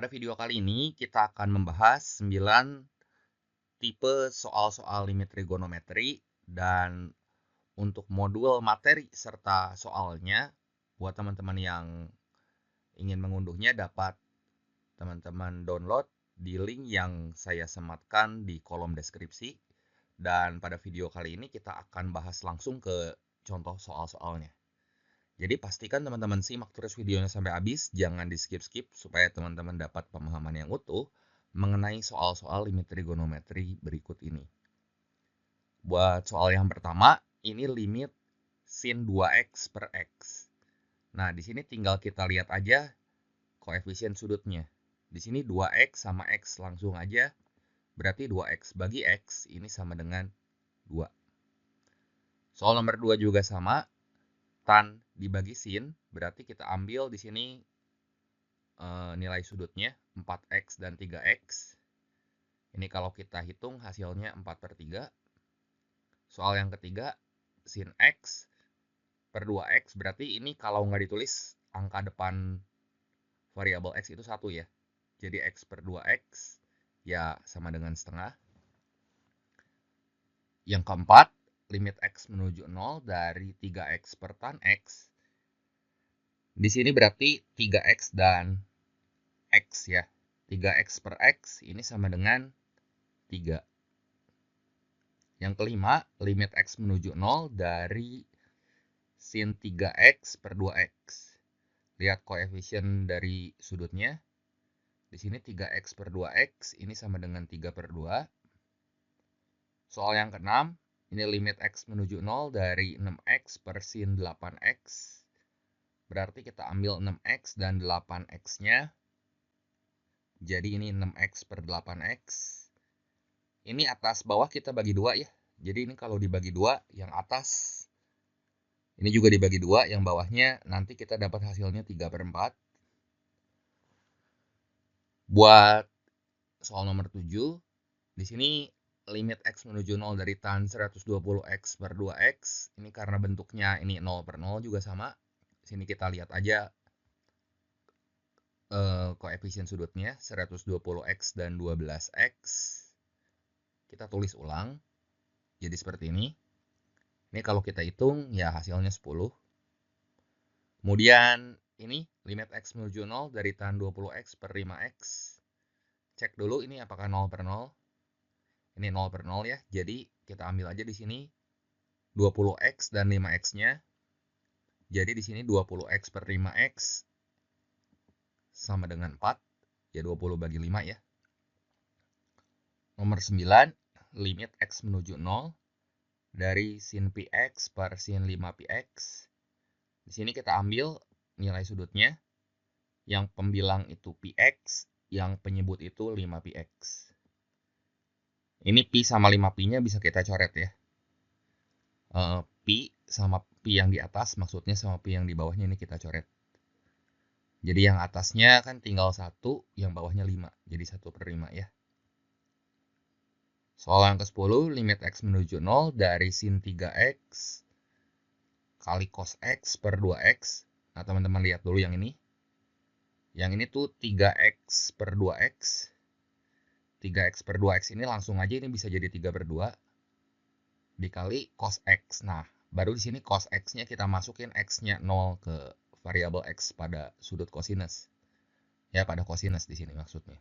Pada video kali ini kita akan membahas 9 tipe soal-soal limit trigonometri dan untuk modul materi serta soalnya buat teman-teman yang ingin mengunduhnya dapat teman-teman download di link yang saya sematkan di kolom deskripsi. Dan pada video kali ini kita akan bahas langsung ke contoh soal-soalnya. Jadi pastikan teman-teman simak terus videonya sampai habis, jangan di skip-skip supaya teman-teman dapat pemahaman yang utuh mengenai soal-soal limit trigonometri berikut ini. Buat soal yang pertama, ini limit sin 2x per x. Nah, di sini tinggal kita lihat aja koefisien sudutnya. Di sini 2x sama x langsung aja, berarti 2x bagi x ini sama dengan 2. Soal nomor 2 juga sama, tan dibagi sin, berarti kita ambil di sini nilai sudutnya 4x dan 3x. Ini kalau kita hitung hasilnya 4/3. Soal yang ketiga, sin x per 2x, berarti ini kalau nggak ditulis angka depan variabel x itu 1 ya. Jadi x per 2x ya sama dengan setengah. Yang keempat, limit x menuju 0 dari 3x per tan x. Di sini berarti 3x dan x ya. 3x per x ini sama dengan 3. Yang kelima, limit x menuju 0 dari sin 3x per 2x. Lihat koefisien dari sudutnya. Di sini 3x per 2x ini sama dengan 3/2. Soal yang keenam, ini limit x menuju 0 dari 6x per sin 8x. Berarti kita ambil 6x dan 8x-nya. Jadi ini 6x per 8x. Ini atas bawah kita bagi 2 ya. Jadi ini kalau dibagi 2, yang atas ini juga dibagi 2, yang bawahnya nanti kita dapat hasilnya 3/4. Buat soal nomor 7, di sini limit x menuju 0 dari tan 120x per 2x. Ini karena bentuknya ini 0/0 juga sama. Di sini kita lihat aja koefisien sudutnya 120x dan 12x. Kita tulis ulang. Jadi seperti ini. Ini kalau kita hitung ya hasilnya 10. Kemudian ini limit x menuju 0 dari tan 20x per 5x. Cek dulu ini apakah 0/0. Ini 0/0 ya. Jadi kita ambil aja di sini 20x dan 5x-nya. Jadi di sini 20x per 5x sama dengan 4. Ya 20 bagi 5 ya. Nomor 9, limit x menuju 0 dari sin px per sin 5px. Di sini kita ambil nilai sudutnya. Yang pembilang itu px, yang penyebut itu 5px. Ini pi sama 5pi-nya bisa kita coret ya. Pi sama pi yang di atas, maksudnya sama pi yang di bawahnya ini kita coret. Jadi yang atasnya kan tinggal 1, yang bawahnya 5. Jadi 1/5 ya. Soal yang ke-10, limit x menuju 0 dari sin 3x kali cos x per 2x. Nah, teman-teman lihat dulu yang ini. Yang ini tuh 3x per 2x. 3x per 2x ini langsung aja ini bisa jadi 3/2 dikali cos x. Nah, baru di sini cos x-nya kita masukin x-nya 0 ke variabel x pada sudut kosinus. Ya, pada kosinus di sini maksudnya.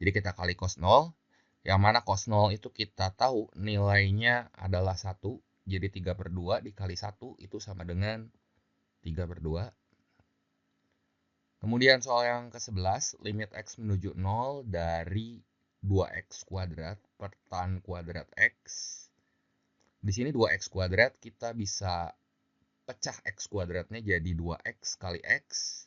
Jadi kita kali cos 0. Yang mana cos 0 itu kita tahu nilainya adalah 1. Jadi 3/2 dikali 1 itu sama dengan 3/2. Kemudian soal yang ke-11, limit x menuju 0 dari 2x kuadrat per tan kuadrat x. Di sini 2x kuadrat kita bisa pecah x kuadratnya jadi 2x kali x.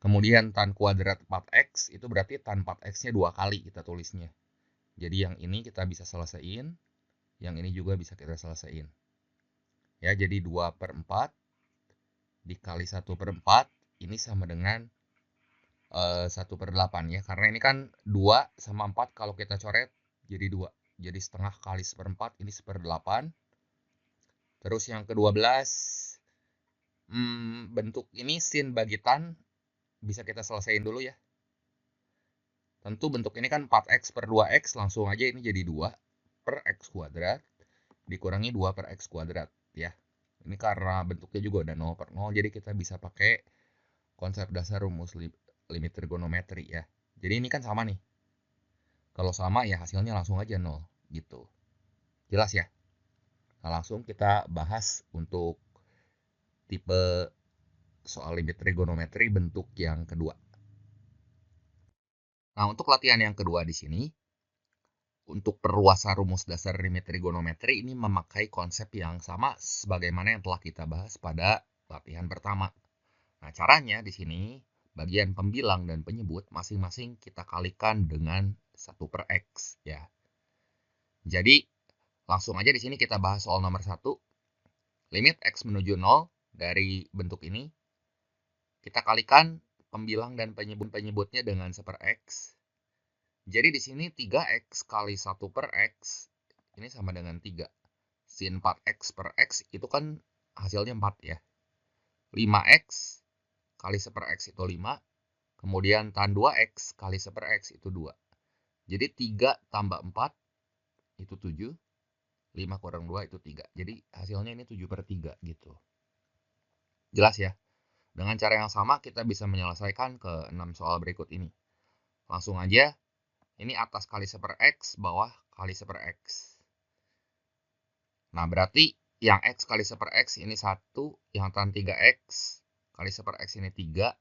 Kemudian tan kuadrat 4x itu berarti tan 4x-nya 2 kali kita tulisnya. Jadi yang ini kita bisa selesaiin, yang ini juga bisa kita selesaiin. Ya, jadi 2/4 dikali 1/4 ini sama dengan 1/8 ya. Karena ini kan 2 sama 4 kalau kita coret jadi 2. Jadi setengah kali 1/4 ini 1/8. Terus yang ke-12, bentuk ini sin bagi tan bisa kita selesaiin dulu ya. Tentu bentuk ini kan 4x per 2x, langsung aja ini jadi 2 per x kuadrat dikurangi 2 per x kuadrat ya. Ini karena bentuknya juga udah 0 per 0, jadi kita bisa pakai konsep dasar rumus limit trigonometri ya. Jadi ini kan sama nih. Kalau sama ya hasilnya langsung aja 0 gitu. Jelas ya? Nah, langsung kita bahas untuk tipe soal limit trigonometri bentuk yang kedua. Nah, untuk latihan yang kedua di sini, untuk perluasan rumus dasar limit trigonometri ini memakai konsep yang sama sebagaimana yang telah kita bahas pada latihan pertama. Nah, caranya di sini, bagian pembilang dan penyebut masing-masing kita kalikan dengan 1 per X ya. Jadi, langsung aja di sini kita bahas soal nomor 1. Limit X menuju 0 dari bentuk ini, kita kalikan pembilang dan penyebutnya dengan 1 per X. Jadi di sini 3X kali 1 per X, ini sama dengan 3. Sin 4X per X itu kan hasilnya 4 ya. 5X kali 1 per X itu 5. Kemudian tan 2X kali 1 per X itu 2. Jadi 3 tambah 4 itu 7. 5 kurang 2 itu 3. Jadi hasilnya ini 7 per 3 gitu. Jelas ya? Dengan cara yang sama kita bisa menyelesaikan ke 6 soal berikut ini. Langsung aja, ini atas kali 1 per X, bawah kali 1 per X. Nah, berarti yang X kali 1 per X ini 1, yang tan 3X kali 1 per X ini 3,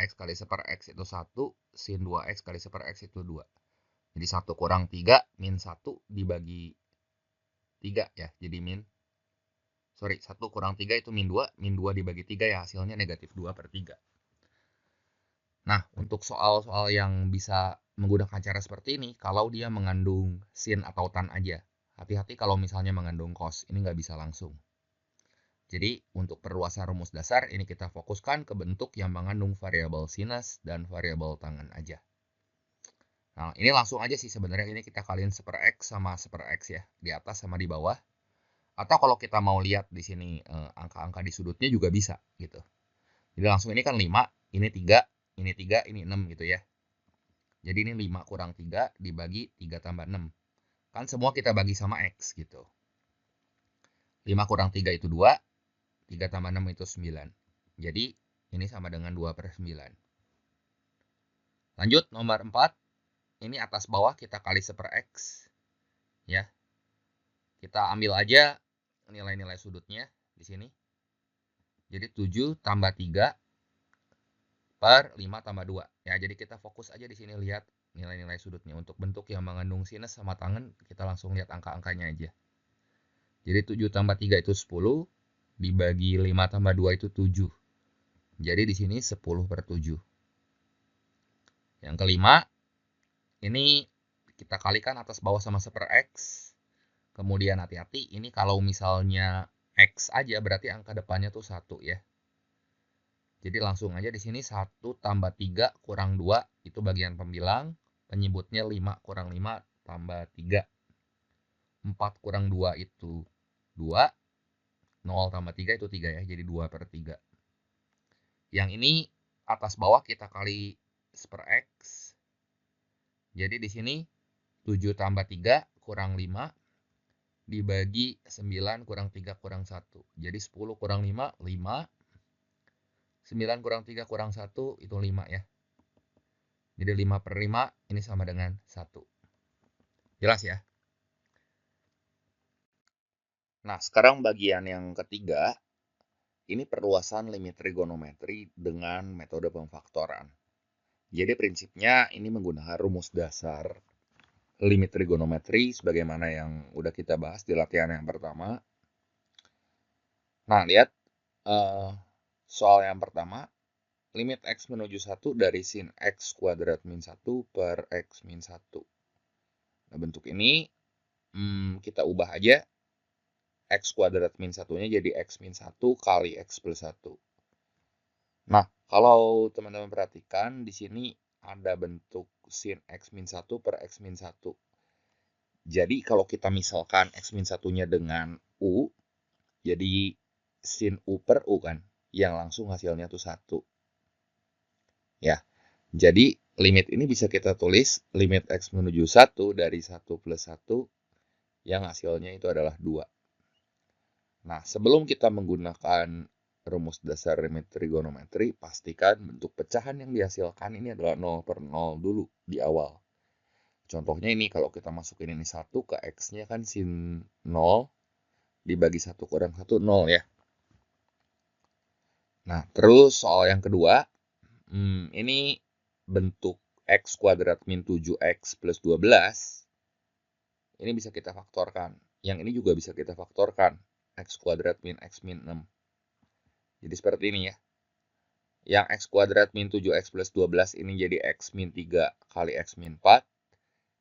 X kali 1 per X itu 1, sin 2X kali 1 per X itu 2. Jadi 1 kurang 3, min 1 dibagi 3 ya, jadi 1 kurang 3 itu min 2 dibagi 3 ya, hasilnya negatif 2 per 3. Nah, untuk soal-soal yang bisa menggunakan cara seperti ini, kalau dia mengandung sin atau tan aja. Hati-hati kalau misalnya mengandung cos, ini nggak bisa langsung. Jadi, untuk perluasan rumus dasar, ini kita fokuskan ke bentuk yang mengandung variabel sinus dan variabel tangen aja. Nah, ini langsung aja sih sebenarnya, ini kita kaliin 1 per X sama 1 per X ya, di atas sama di bawah. Atau kalau kita mau lihat di sini angka-angka di sudutnya juga bisa gitu. Jadi langsung ini kan 5, ini 3, ini 3, ini 6 gitu ya. Jadi ini 5 kurang 3 dibagi 3 tambah 6. Kan semua kita bagi sama X gitu. 5 kurang 3 itu 2, 3 tambah 6 itu 9. Jadi ini sama dengan 2 per 9. Lanjut nomor 4. Ini atas bawah kita kali 1 per X. Ya. Kita ambil aja nilai-nilai sudutnya di sini. Jadi 7 tambah 3 per 5 tambah 2. Ya, jadi kita fokus aja di sini lihat nilai-nilai sudutnya. Untuk bentuk yang mengandung sinus sama tangen, kita langsung lihat angka-angkanya aja. Jadi 7 tambah 3 itu 10, dibagi 5 tambah 2 itu 7. Jadi di sini 10 per 7. Yang kelima, ini kita kalikan atas bawah sama 1 per X. Kemudian hati-hati, ini kalau misalnya X aja berarti angka depannya tuh 1 ya. Jadi langsung aja di sini 1 tambah 3 kurang 2 itu bagian pembilang. Penyebutnya 5 kurang 5 tambah 3. 4 kurang 2 itu 2. 0 tambah 3 itu 3 ya. Jadi 2 per 3. Yang ini atas bawah kita kali 1 per X. Jadi di sini 7 tambah 3 kurang 5 dibagi 9 kurang 3 kurang 1. Jadi 10 kurang 5, 5. 9 kurang 3 kurang 1 itu 5 ya. Jadi 5 per 5 ini sama dengan 1. Jelas ya? Nah, sekarang bagian yang ketiga. Ini perluasan limit trigonometri dengan metode pemfaktoran. Jadi prinsipnya ini menggunakan rumus dasar limit trigonometri sebagaimana yang udah kita bahas di latihan yang pertama. Nah, lihat soal yang pertama, limit X menuju 1 dari sin X kuadrat min 1 per X min 1. Nah, bentuk ini kita ubah aja X kuadrat min 1-nya jadi X min 1 kali X plus 1. Nah, kalau teman-teman perhatikan di sini ada bentuk sin X min 1 per X min 1. Jadi kalau kita misalkan X min 1-nya dengan U, jadi sin U per U kan, yang langsung hasilnya tuh 1. Ya, jadi limit ini bisa kita tulis limit X menuju 1 dari 1 plus 1 yang hasilnya itu adalah 2. Nah, sebelum kita menggunakan rumus dasar limit trigonometri, pastikan bentuk pecahan yang dihasilkan ini adalah 0 per 0 dulu di awal. Contohnya ini, kalau kita masukin ini 1 ke X-nya kan sin 0, dibagi 1 kurang 1, 0 ya. Nah, terus soal yang kedua, ini bentuk X kuadrat min 7X plus 12, ini bisa kita faktorkan. Yang ini juga bisa kita faktorkan, X kuadrat min X min 6. Jadi seperti ini ya. Yang X kuadrat min 7X plus 12 ini jadi X min 3 kali X min 4.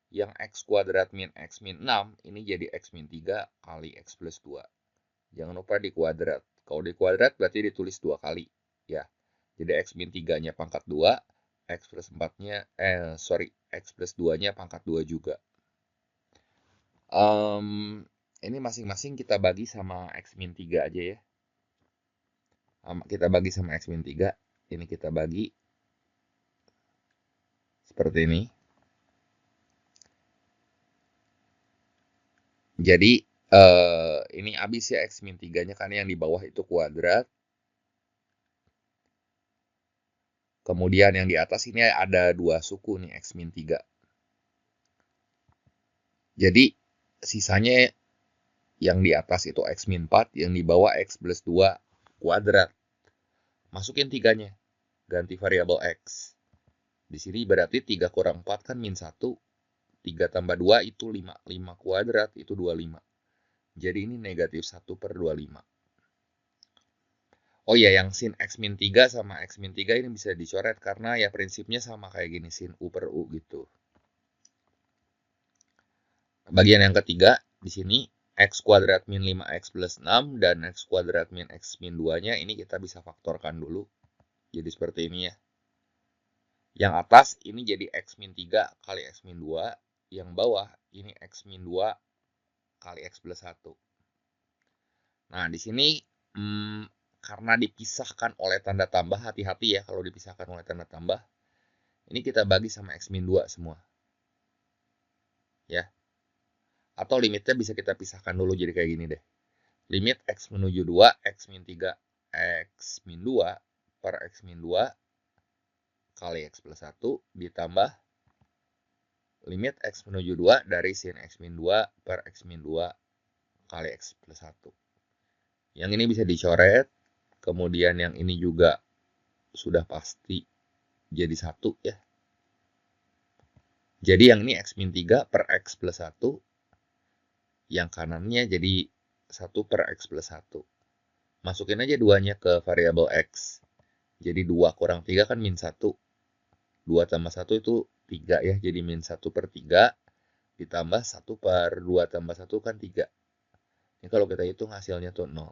Yang X kuadrat min X min 6 ini jadi X min 3 kali X plus 2. Jangan lupa di kuadrat. Kalau di kuadrat berarti ditulis 2 kali. Ya. Jadi X min 3-nya pangkat 2. X plus 4-nya, X plus 2-nya pangkat 2 juga. Ini masing-masing kita bagi sama X min 3 aja ya. Kita bagi sama X min 3. Ini kita bagi seperti ini. Jadi ini habis ya X min 3-nya kan yang di bawah itu kuadrat. Kemudian yang di atas ini ada 2 suku nih X min 3. Jadi sisanya yang di atas itu X min 4, yang di bawah X plus 2 kuadrat. Masukin 3-nya, ganti variabel X. Di sini berarti 3 kurang 4 kan min 1. 3 tambah 2 itu 5. 5 kuadrat itu 25. Jadi ini negatif 1 per 25. Oh iya, yang sin X min 3 sama X min 3 ini bisa dicoret karena ya prinsipnya sama kayak gini, sin U per U gitu. Bagian yang ketiga, di sini X kuadrat min 5X plus 6 dan X kuadrat min X min 2-nya ini kita bisa faktorkan dulu. Jadi seperti ini ya. Yang atas ini jadi X min 3 kali X min 2. Yang bawah ini X min 2 kali X plus 1. Nah, di sini karena dipisahkan oleh tanda tambah, hati-hati ya kalau dipisahkan oleh tanda tambah. Ini kita bagi sama X min 2 semua. Ya. Atau limitnya bisa kita pisahkan dulu jadi kayak gini deh. Limit X menuju 2, X min 3, X min 2 per X min 2 kali X plus 1 ditambah limit X menuju 2 dari sin X min 2 per X min 2 kali X plus 1. Yang ini bisa dicoret, kemudian yang ini juga sudah pasti jadi 1 ya. Jadi yang ini X min 3 per X plus 1, yang kanannya jadi 1 per X plus 1. Masukin aja 2-nya ke variabel X. Jadi 2 kurang 3 kan min 1. 2 tambah 1 itu 3 ya, jadi min 1 per 3. Ditambah 1 per 2 tambah 1 kan 3. Ini kalau kita hitung hasilnya tuh 0.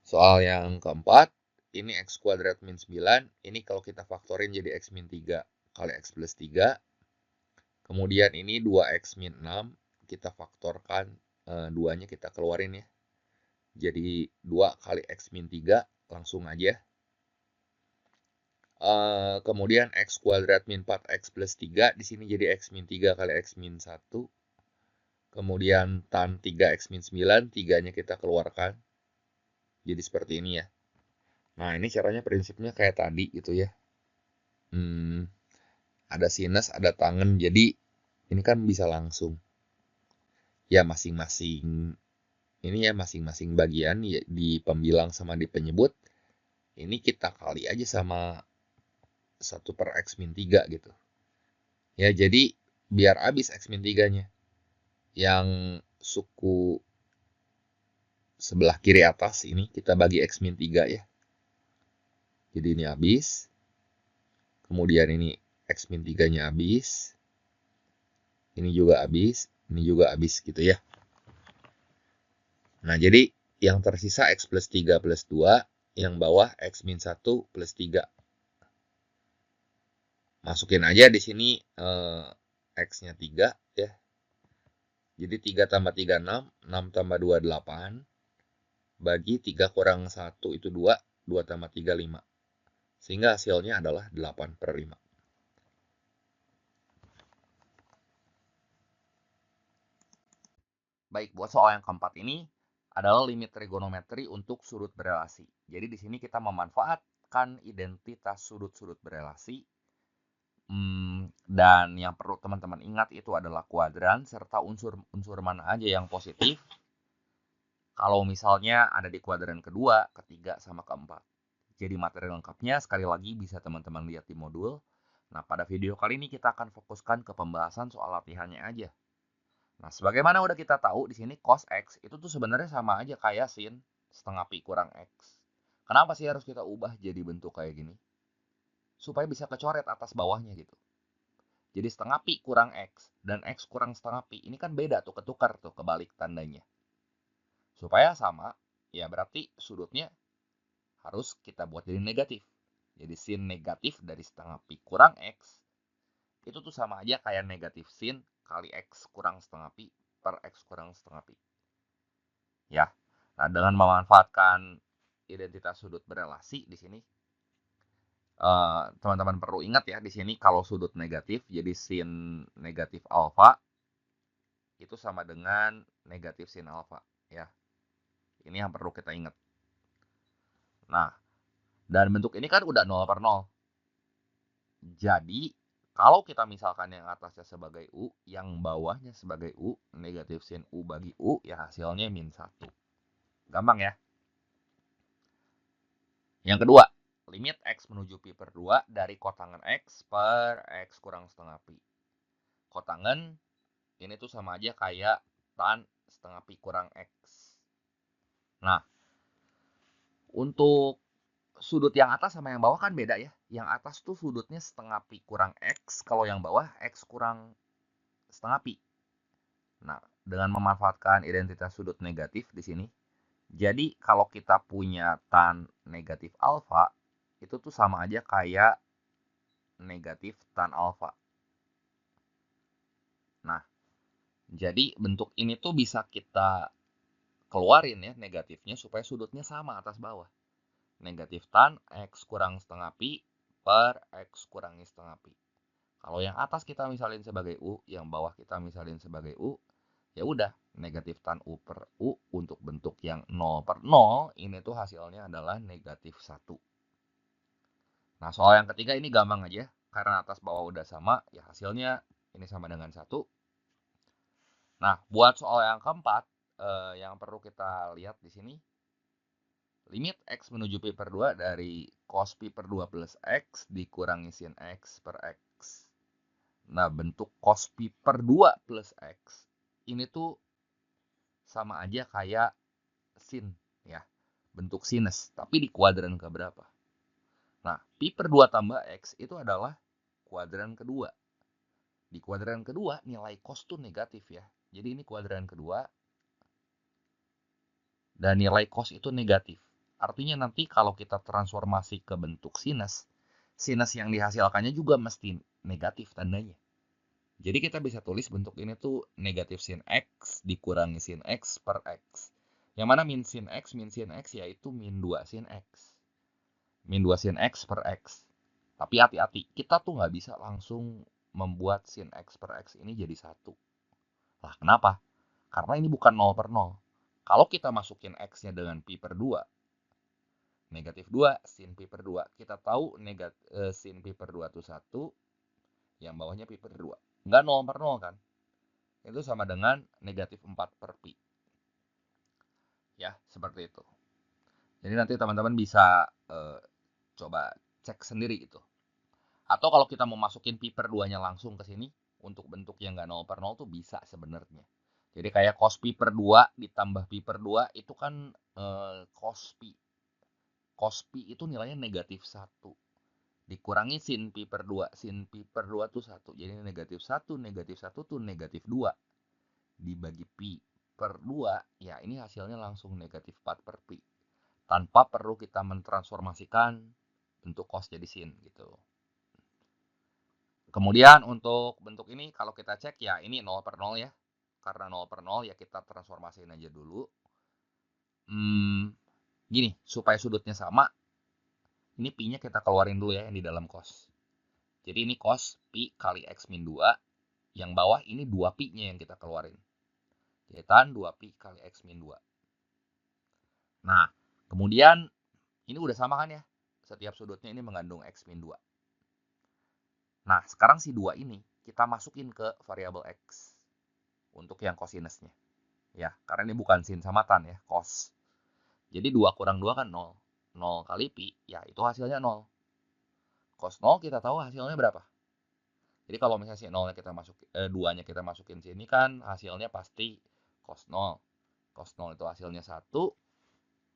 Soal yang keempat, ini X kuadrat min 9. Ini kalau kita faktorin jadi X min 3 kali X plus 3. Kemudian ini 2X min 6. Kita faktorkan, 2-nya kita keluarin ya. Jadi 2 kali X min 3, langsung aja. Kemudian X kuadrat min 4X plus 3. Di sini jadi X min 3 kali X min 1. Kemudian tan 3X min 9. 3-nya kita keluarkan. Jadi seperti ini ya. Nah, ini caranya prinsipnya kayak tadi gitu ya. Ada sinus, ada tangen. Jadi ini kan bisa langsung. Ya masing-masing bagian ya, di pembilang sama di penyebut. Ini kita kali aja sama 1 per X min 3 gitu. Ya, jadi biar habis X min 3-nya. Yang suku sebelah kiri atas ini kita bagi X min 3 ya. Jadi ini habis. Kemudian ini X min 3-nya habis. Ini juga habis. Ini juga habis gitu ya. Nah, jadi yang tersisa X plus 3 plus 2. Yang bawah X min 1 plus 3. Masukin aja di sini X-nya 3 ya. Jadi 3 tambah 3, 6. 6 tambah 2, 8. Bagi 3 kurang 1 itu 2. 2 tambah 3, 5. Sehingga hasilnya adalah 8/5. Baik, buat soal yang keempat ini adalah limit trigonometri untuk sudut berelasi. Jadi di sini kita memanfaatkan identitas sudut-sudut berelasi. Dan yang perlu teman-teman ingat itu adalah kuadran serta unsur-unsur mana aja yang positif. Kalau misalnya ada di kuadran kedua, ketiga, sama keempat. Jadi materi lengkapnya sekali lagi bisa teman-teman lihat di modul. Nah, pada video kali ini kita akan fokuskan ke pembahasan soal latihannya aja. Nah, sebagaimana udah kita tahu di sini cos X itu tuh sebenarnya sama aja kayak sin setengah pi kurang X. Kenapa sih harus kita ubah jadi bentuk kayak gini? Supaya bisa kecoret atas bawahnya gitu. Jadi setengah pi kurang X dan X kurang setengah pi. Ini kan beda tuh, ketukar tuh, kebalik tandanya. Supaya sama, ya berarti sudutnya harus kita buat jadi negatif. Jadi sin negatif dari setengah pi kurang X itu tuh sama aja kayak negatif sin kali X kurang setengah pi per X kurang setengah pi. Ya, nah dengan memanfaatkan identitas sudut berelasi di sini, teman-teman perlu ingat ya di sini kalau sudut negatif, jadi sin negatif alfa itu sama dengan negatif sin alfa ya. Ini yang perlu kita ingat. Nah, dan bentuk ini kan udah 0/0. Jadi, kalau kita misalkan yang atasnya sebagai U, yang bawahnya sebagai U, negatif sin U bagi U, ya hasilnya min 1. Gampang ya. Yang kedua, limit X menuju pi per 2 dari kotangan X per X kurang setengah pi. Kotangan ini tuh sama aja kayak tan setengah pi kurang X. Nah, untuk sudut yang atas sama yang bawah kan beda ya. Yang atas tuh sudutnya setengah pi kurang X, kalau yang bawah X kurang setengah pi. Nah, dengan memanfaatkan identitas sudut negatif di sini, jadi kalau kita punya tan negatif alfa, itu tuh sama aja kayak negatif tan alfa. Nah, jadi bentuk ini tuh bisa kita keluarin ya negatifnya supaya sudutnya sama atas bawah. Negatif tan X kurang setengah pi per X kurangi setengah pi. Kalau yang atas kita misalin sebagai U, yang bawah kita misalin sebagai U, ya udah negatif tan U per U untuk bentuk yang 0/0 ini tuh hasilnya adalah negatif 1. Nah, soal yang ketiga ini gampang aja. Karena atas bawah udah sama, ya hasilnya ini sama dengan 1. Nah, buat soal yang keempat, yang perlu kita lihat di sini, limit X menuju pi per 2 dari cos pi per 2 plus X dikurangi sin X per X. Nah, bentuk cos pi per 2 plus X ini tuh sama aja kayak sin ya, bentuk sinus, tapi di kuadran keberapa? Nah, pi per 2 tambah X itu adalah kuadran kedua. Di kuadran kedua nilai cos tuh negatif ya. Jadi ini kuadran kedua dan nilai cos itu negatif. Artinya nanti kalau kita transformasi ke bentuk sinus, sinus yang dihasilkannya juga mesti negatif tandanya. Jadi kita bisa tulis bentuk ini tuh negatif sin X dikurangi sin X per X. Yang mana min sin X yaitu min 2 sin X. Min 2 sin X per X. Tapi hati-hati, kita tuh nggak bisa langsung membuat sin X per X ini jadi 1. Lah kenapa? Karena ini bukan 0/0. Kalau kita masukin X-nya dengan pi per 2, negatif 2 sin pi per 2. Kita tahu sin pi per 2 itu 1, yang bawahnya pi per 2. Nggak 0/0 kan? Itu sama dengan negatif 4 per pi. Ya, seperti itu. Jadi nanti teman-teman bisa coba cek sendiri gitu. Atau kalau kita mau masukin pi per 2-nya langsung ke sini, untuk bentuk yang nggak 0/0 tuh bisa sebenarnya. Jadi kayak cos pi per 2 ditambah pi per 2 itu kan cos pi. Cos pi itu nilainya negatif 1. Dikurangi sin pi per 2. Sin pi per 2 tuh 1. Jadi negatif 1 tuh negatif 2. Dibagi pi per 2, ya ini hasilnya langsung negatif 4 per pi. Tanpa perlu kita mentransformasikan bentuk cos jadi sin gitu. Kemudian untuk bentuk ini kalau kita cek ya ini 0/0 ya. Karena 0/0 ya kita transformasiin aja dulu. Gini, supaya sudutnya sama, Ini pi-nya kita keluarin dulu ya yang di dalam cos. Jadi ini cos pi kali x min 2. Yang bawah ini 2 pi-nya yang kita keluarin. Jadi tan 2 pi kali x min 2. Nah, kemudian ini udah sama kan ya? Setiap sudutnya ini mengandung x min 2. Nah, sekarang si 2 ini kita masukin ke variabel x untuk yang kosinusnya. Ya, karena ini bukan sin sama tan ya, cos. Jadi 2 kurang 2 kan 0. 0 kali pi, ya itu hasilnya 0. Cos 0 kita tahu hasilnya berapa? Jadi kalau misalnya si 0-nya kita masukin, 2-nya kita masukin sini kan hasilnya pasti cos 0. Cos 0 itu hasilnya 1.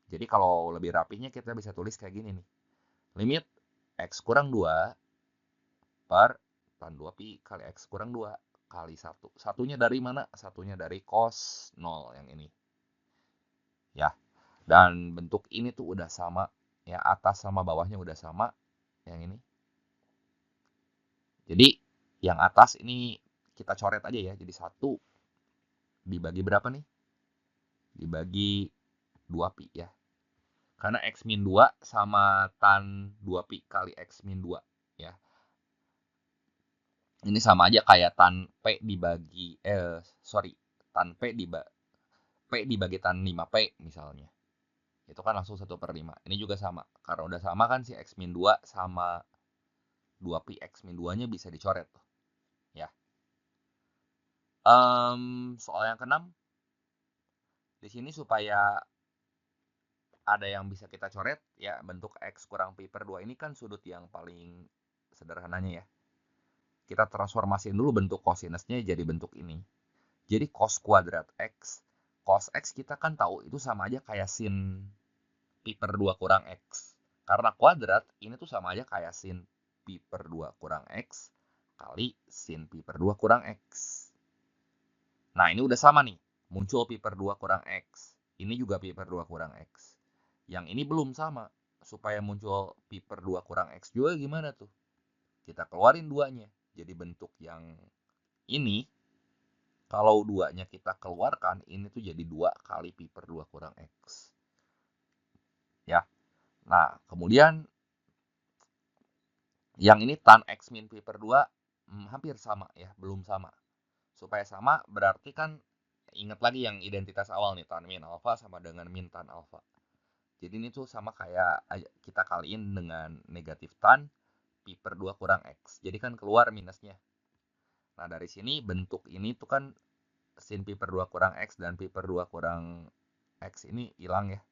Jadi kalau lebih rapihnya kita bisa tulis kayak gini nih. Limit x kurang 2 per tan 2 pi kali x kurang 2 kali 1. Satunya dari mana? Satunya dari cos 0 yang ini. Ya. Dan bentuk ini tuh udah sama. Ya, atas sama bawahnya udah sama. Yang ini. Jadi, yang atas ini kita coret aja ya. Jadi 1 dibagi berapa nih? Dibagi 2 pi ya. Karena x min 2 sama tan 2 pi kali x min 2 ya. Ini sama aja kayak tan p dibagi tan p dibagi tan 5p misalnya. Itu kan langsung 1/5. Ini juga sama. Karena udah sama kan si x min 2 sama 2 pi x min 2-nya bisa dicoret tuh. Ya. Soal yang ke-6. Di sini supaya ada yang bisa kita coret, ya bentuk x kurang pi per 2 ini kan sudut yang paling sederhananya ya. Kita transformasiin dulu bentuk kosinusnya jadi bentuk ini. Jadi cos kuadrat x. Cos x kita kan tahu itu sama aja kayak sin pi per 2 kurang x. Karena kuadrat, ini tuh sama aja kayak sin pi per 2 kurang x kali sin pi per 2 kurang x. Nah, ini udah sama nih. Muncul pi per 2 kurang x. Ini juga pi per 2 kurang x. Yang ini belum sama. Supaya muncul pi per 2 kurang x juga gimana tuh? Kita keluarin 2-nya. Jadi bentuk yang ini, kalau 2-nya kita keluarkan, ini tuh jadi 2 kali pi per 2 kurang x. Ya. Nah, kemudian yang ini tan x min pi per 2 hampir sama ya, belum sama. Supaya sama berarti kan ingat lagi yang identitas awal nih, tan min alfa sama dengan min tan alfa. Jadi ini tuh sama kayak kita kaliin dengan negatif tan pi per 2 kurang x. Jadi kan keluar minusnya. Nah, dari sini bentuk ini tuh kan sin pi per 2 kurang x dan pi per 2 kurang x ini hilang ya.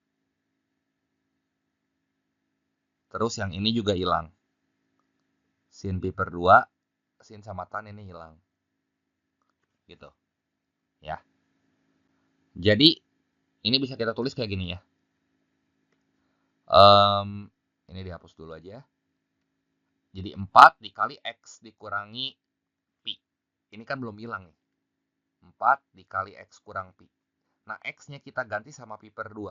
Terus yang ini juga hilang. Sin pi per 2, sin sama tan ini hilang. Gitu. Ya. Jadi, ini bisa kita tulis kayak gini ya. Ini dihapus dulu aja. Jadi 4 dikali x dikurangi pi. Ini kan belum hilang nih. 4 dikali x kurang pi. Nah, x-nya kita ganti sama pi per 2.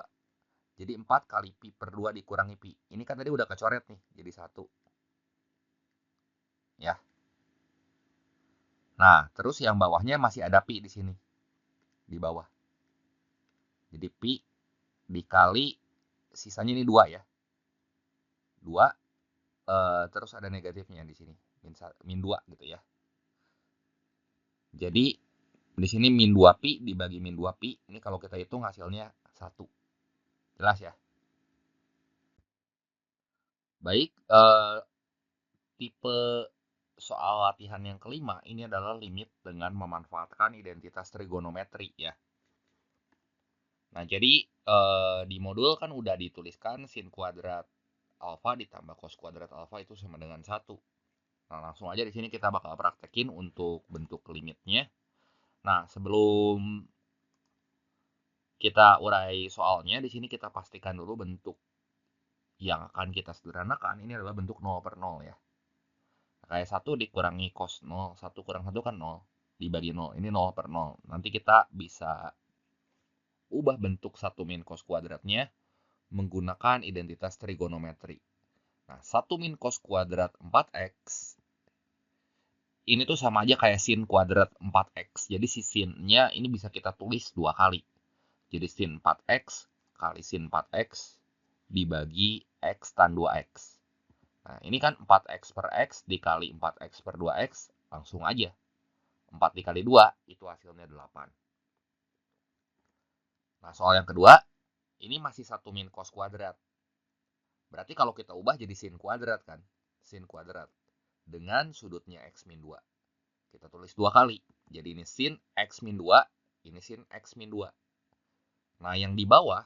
Jadi 4 kali pi per 2 dikurangi pi. Ini kan tadi udah kecoret nih, jadi 1. Ya. Nah, terus yang bawahnya masih ada pi di sini. Di bawah. Jadi pi dikali, sisanya ini 2 ya. 2, terus ada negatifnya di sini. Min 2 gitu ya. Jadi, di sini min 2 pi dibagi min 2 pi. Ini kalau kita hitung hasilnya 1. Jelas ya? Baik, tipe soal latihan yang kelima ini adalah limit dengan memanfaatkan identitas trigonometri ya. Nah, jadi di modul kan udah dituliskan sin kuadrat alfa ditambah cos kuadrat alfa itu sama dengan 1. Nah, langsung aja di sini kita bakal praktekin untuk bentuk limitnya. Nah, sebelum kita urai soalnya, di sini kita pastikan dulu bentuk yang akan kita sederhanakan ini adalah bentuk 0 per 0 ya. Kayak 1 dikurangi cos 0, 1 kurang 1 kan 0, dibagi 0, ini 0 per 0. Nanti kita bisa ubah bentuk 1 min cos kuadratnya menggunakan identitas trigonometri. Nah, 1 min cos kuadrat 4x, ini tuh sama aja kayak sin kuadrat 4x. Jadi si sinnya ini bisa kita tulis 2 kali. Jadi sin 4x kali sin 4x dibagi x tan 2x. Nah, ini kan 4x per x dikali 4x per 2x, langsung aja. 4 dikali 2, itu hasilnya 8. Nah, soal yang kedua, ini masih 1 min cos kuadrat. Berarti kalau kita ubah jadi sin kuadrat kan? Sin kuadrat. Dengan sudutnya x min 2. Kita tulis 2 kali. Jadi ini sin x min 2, ini sin x min 2. Nah, yang di bawah,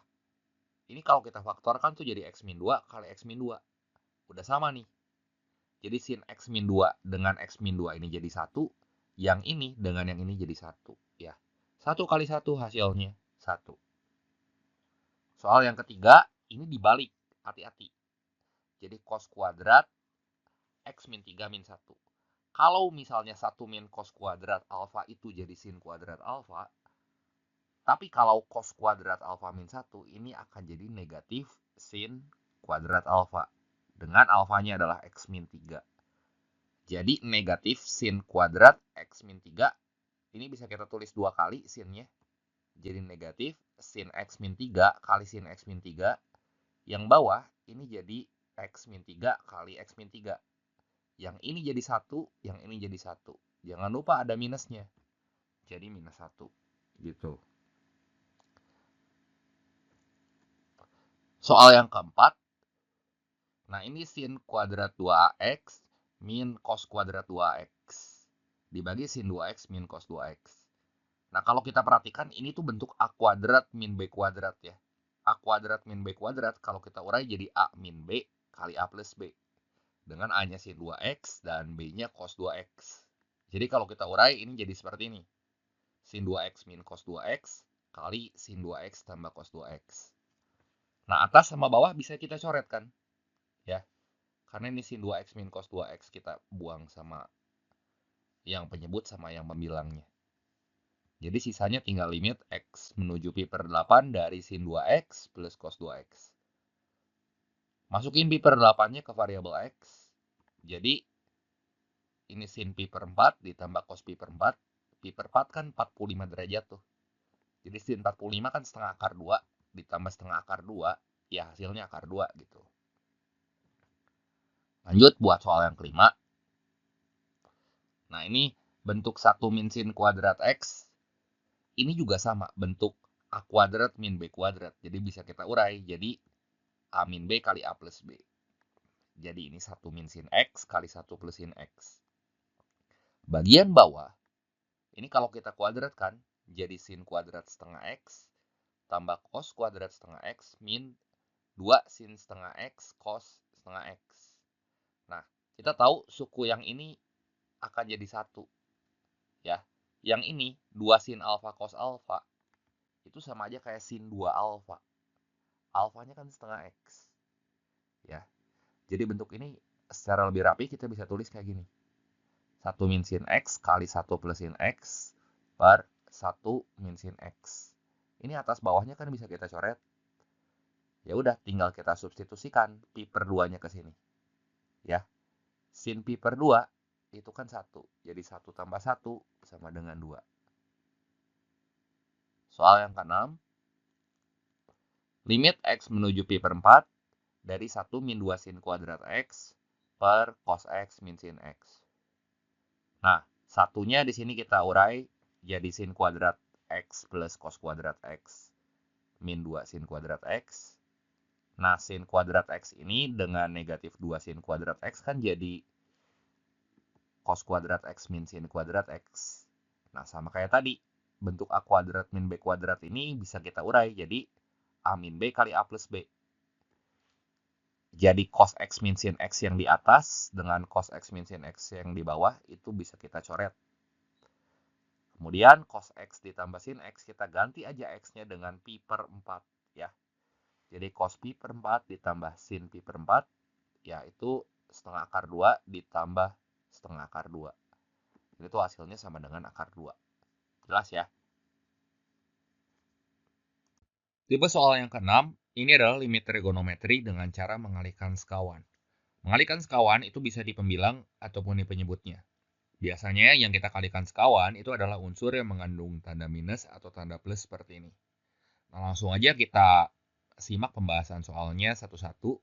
ini kalau kita faktorkan tuh jadi x min 2 kali x min 2. Udah sama nih. Jadi sin x min 2 dengan x min 2 ini jadi 1. Yang ini dengan yang ini jadi 1. Ya. 1 kali 1 hasilnya 1. Soal yang ketiga, ini dibalik. Hati-hati. Jadi cos kuadrat x min 3 min 1. Kalau misalnya 1 min cos kuadrat alfa itu jadi sin kuadrat alfa, tapi kalau cos kuadrat alfa min 1, ini akan jadi negatif sin kuadrat alfa. Dengan alfanya adalah x min 3. Jadi negatif sin kuadrat x min 3, ini bisa kita tulis 2 kali sinnya. Jadi negatif sin x min 3 kali sin x min 3. Yang bawah ini jadi x min 3 kali x min 3. Yang ini jadi 1, yang ini jadi 1. Jangan lupa ada minusnya. Jadi minus 1. Gitu. Soal yang keempat. Nah, ini sin kuadrat 2x min cos kuadrat 2x. Dibagi sin 2x min cos 2x. Nah, kalau kita perhatikan, ini tuh bentuk A kuadrat min B kuadrat ya. A kuadrat min B kuadrat, kalau kita urai jadi A min B kali A plus B. Dengan A-nya sin 2x dan B-nya cos 2x. Jadi kalau kita urai, ini jadi seperti ini. Sin 2x min cos 2x kali sin 2x tambah cos 2x. Nah, atas sama bawah bisa kita coret kan? Ya. Karena ini sin 2x min cos 2x kita buang sama yang penyebut sama yang pembilangnya. Jadi sisanya tinggal limit x menuju pi per 8 dari sin 2x plus cos 2x. Masukin pi per 8-nya ke variabel x. Jadi ini sin pi per 4 ditambah cos pi per 4. Pi per 4 kan 45 derajat tuh. Jadi sin 45 kan setengah akar 2 ditambah setengah akar 2. Ya hasilnya akar 2 gitu. Lanjut buat soal yang kelima. Nah, ini bentuk 1 min sin kuadrat x. Ini juga sama, bentuk A kuadrat min B kuadrat. Jadi bisa kita urai. Jadi A min B kali A plus B. Jadi ini 1 min sin x kali 1 plus sin x. Bagian bawah, ini kalau kita kuadratkan, jadi sin kuadrat setengah x tambah cos kuadrat setengah x min 2 sin setengah x cos setengah x. Nah, kita tahu suku yang ini akan jadi 1. Ya. Yang ini 2 sin alfa cos alfa itu sama aja kayak sin 2 alfa. Alfanya kan setengah x. Ya. Jadi bentuk ini secara lebih rapi kita bisa tulis kayak gini. 1 min sin x kali 1 plus sin x per 1 min sin x. Ini atas bawahnya kan bisa kita coret. Ya udah, tinggal kita substitusikan pi per 2-nya ke sini. Ya. Sin pi per 2 itu kan 1. Jadi 1 tambah 1 sama dengan 2. Soal yang ke-6. Limit x menuju pi per 4 dari 1 min 2 sin kuadrat x per cos x min sin x. Nah, satunya di sini kita urai jadi sin kuadrat x plus cos kuadrat x min 2 sin kuadrat x. Nah, sin kuadrat x ini dengan negatif 2 sin kuadrat x kan jadi cos kuadrat x min sin kuadrat x. Nah, sama kayak tadi, bentuk A kuadrat min B kuadrat ini bisa kita urai jadi A min B kali A plus B. Jadi cos x min sin x yang di atas dengan cos x min sin x yang di bawah itu bisa kita coret. Kemudian cos x ditambah sin x kita ganti aja x-nya dengan pi per 4 ya. Jadi cos pi per 4 ditambah sin pi per 4 yaitu setengah akar 2 ditambah setengah akar 2. Itu hasilnya sama dengan akar 2. Jelas ya? Tipe soal yang ke-6, ini adalah limit trigonometri dengan cara mengalihkan sekawan. Mengalihkan sekawan itu bisa di pembilang ataupun di penyebutnya. Biasanya yang kita kalikan sekawan itu adalah unsur yang mengandung tanda minus atau tanda plus seperti ini. Nah, langsung aja kita simak pembahasan soalnya satu-satu.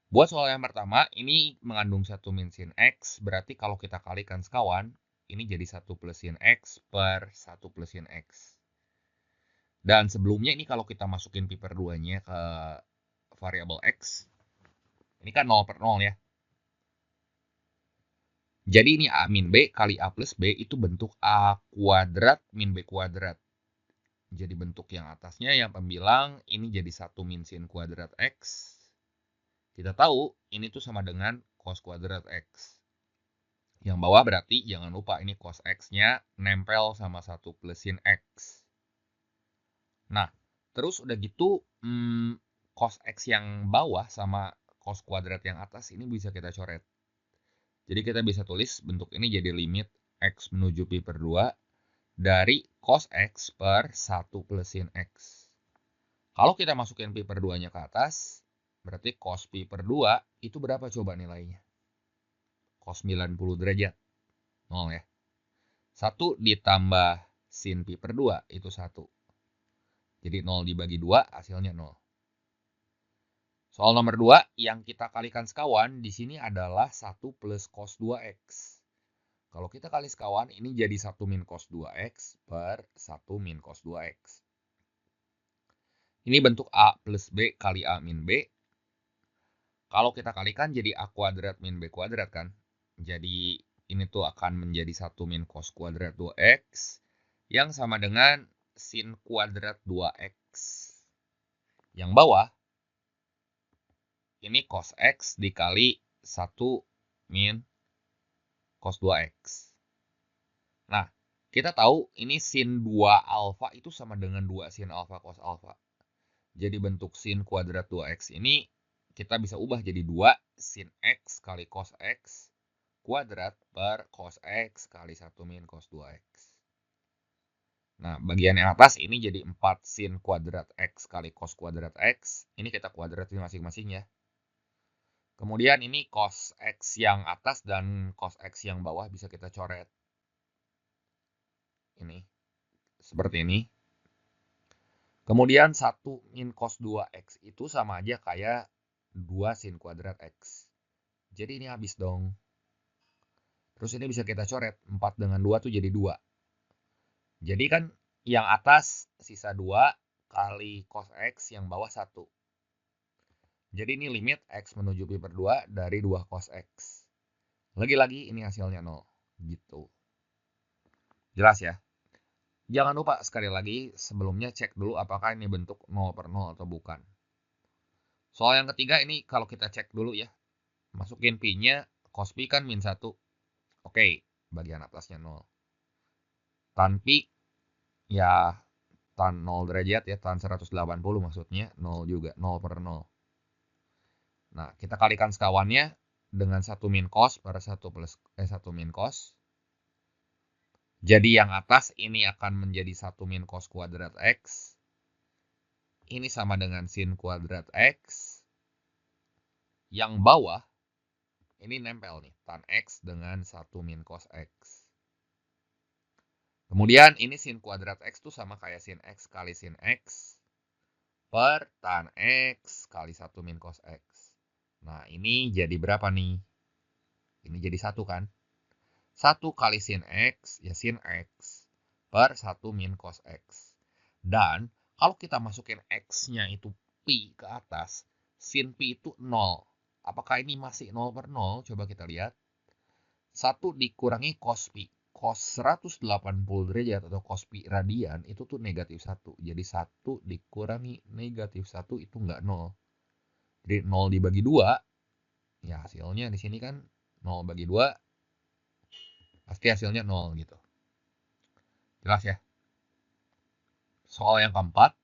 Buat soal yang pertama, ini mengandung 1 min sin X, berarti kalau kita kalikan sekawan, ini jadi 1 plus sin X per 1 plus sin X. Dan sebelumnya ini kalau kita masukin pi per 2-nya ke variabel X, ini kan 0 per 0 ya. Jadi ini A min B kali A plus B itu bentuk A kuadrat min B kuadrat. Jadi bentuk yang atasnya yang pembilang ini jadi 1 min sin kuadrat X. Kita tahu ini tuh sama dengan cos kuadrat X. Yang bawah berarti jangan lupa ini cos X-nya nempel sama 1 plus sin X. Nah, terus udah gitu cos X yang bawah sama cos kuadrat yang atas ini bisa kita coret. Jadi kita bisa tulis bentuk ini jadi limit X menuju pi per 2 dari cos X per 1 plus sin X. Kalau kita masukin pi per 2-nya ke atas, berarti cos pi per 2 itu berapa coba nilainya? Cos 90 derajat. 0 ya. 1 ditambah sin pi per 2 itu 1. Jadi 0 dibagi 2 hasilnya 0. Soal nomor 2 yang kita kalikan sekawan di sini adalah 1 plus cos 2x. Kalau kita kali sekawan ini jadi 1 min cos 2x per 1 min cos 2x. Ini bentuk A plus B kali A min B. Kalau kita kalikan jadi A kuadrat min B kuadrat kan. Jadi ini tuh akan menjadi 1 min cos kuadrat 2x yang sama dengan sin kuadrat 2x. Yang bawah ini cos X dikali 1 min cos 2X. Nah, kita tahu ini sin 2 alfa itu sama dengan 2 sin alfa cos alfa. Jadi bentuk sin kuadrat 2X ini kita bisa ubah jadi 2 sin X kali cos X kuadrat per cos X kali 1 min cos 2X. Nah, bagian yang atas ini jadi 4 sin kuadrat X kali cos kuadrat X. Ini kita kuadratin masing-masing ya. Kemudian ini cos X yang atas dan cos X yang bawah bisa kita coret. Ini. Seperti ini. Kemudian 1 min cos 2X itu sama aja kayak 2 sin kuadrat X. Jadi ini habis dong. Terus ini bisa kita coret. 4 dengan 2 tuh jadi 2. Jadi kan yang atas sisa 2 kali cos X yang bawah 1. Jadi ini limit X menuju pi per 2 dari 2 cos X. Lagi-lagi ini hasilnya 0. Gitu. Jelas ya? Jangan lupa sekali lagi sebelumnya cek dulu apakah ini bentuk 0 per 0 atau bukan. Soal yang ketiga ini kalau kita cek dulu ya. Masukin pi-nya, cos pi kan min 1. Oke, bagian atasnya 0. Tan pi, ya tan 0 derajat ya, tan 180 maksudnya, 0 juga, 0 per 0. Nah, kita kalikan sekawannya dengan 1 min cos per 1 min cos. Jadi yang atas ini akan menjadi 1 min cos kuadrat X. Ini sama dengan sin kuadrat X. Yang bawah, ini nempel nih, tan X dengan 1 min cos X. Kemudian ini sin kuadrat X tuh sama kayak sin X kali sin X per tan X kali 1 min cos X. Nah, ini jadi berapa nih? Ini jadi 1 kan? 1 kali sin X, ya sin X, per 1 min cos X. Dan, kalau kita masukin X-nya itu pi ke atas, sin pi itu 0. Apakah ini masih 0 per 0? Coba kita lihat. 1 dikurangi cos pi. Cos 180 derajat atau cos pi radian itu tuh negatif 1. Jadi 1 dikurangi negatif 1 itu nggak 0. Jadi 0 dibagi 2, ya hasilnya di sini kan 0 bagi 2, pasti hasilnya 0 gitu. Jelas ya? Soal yang keempat.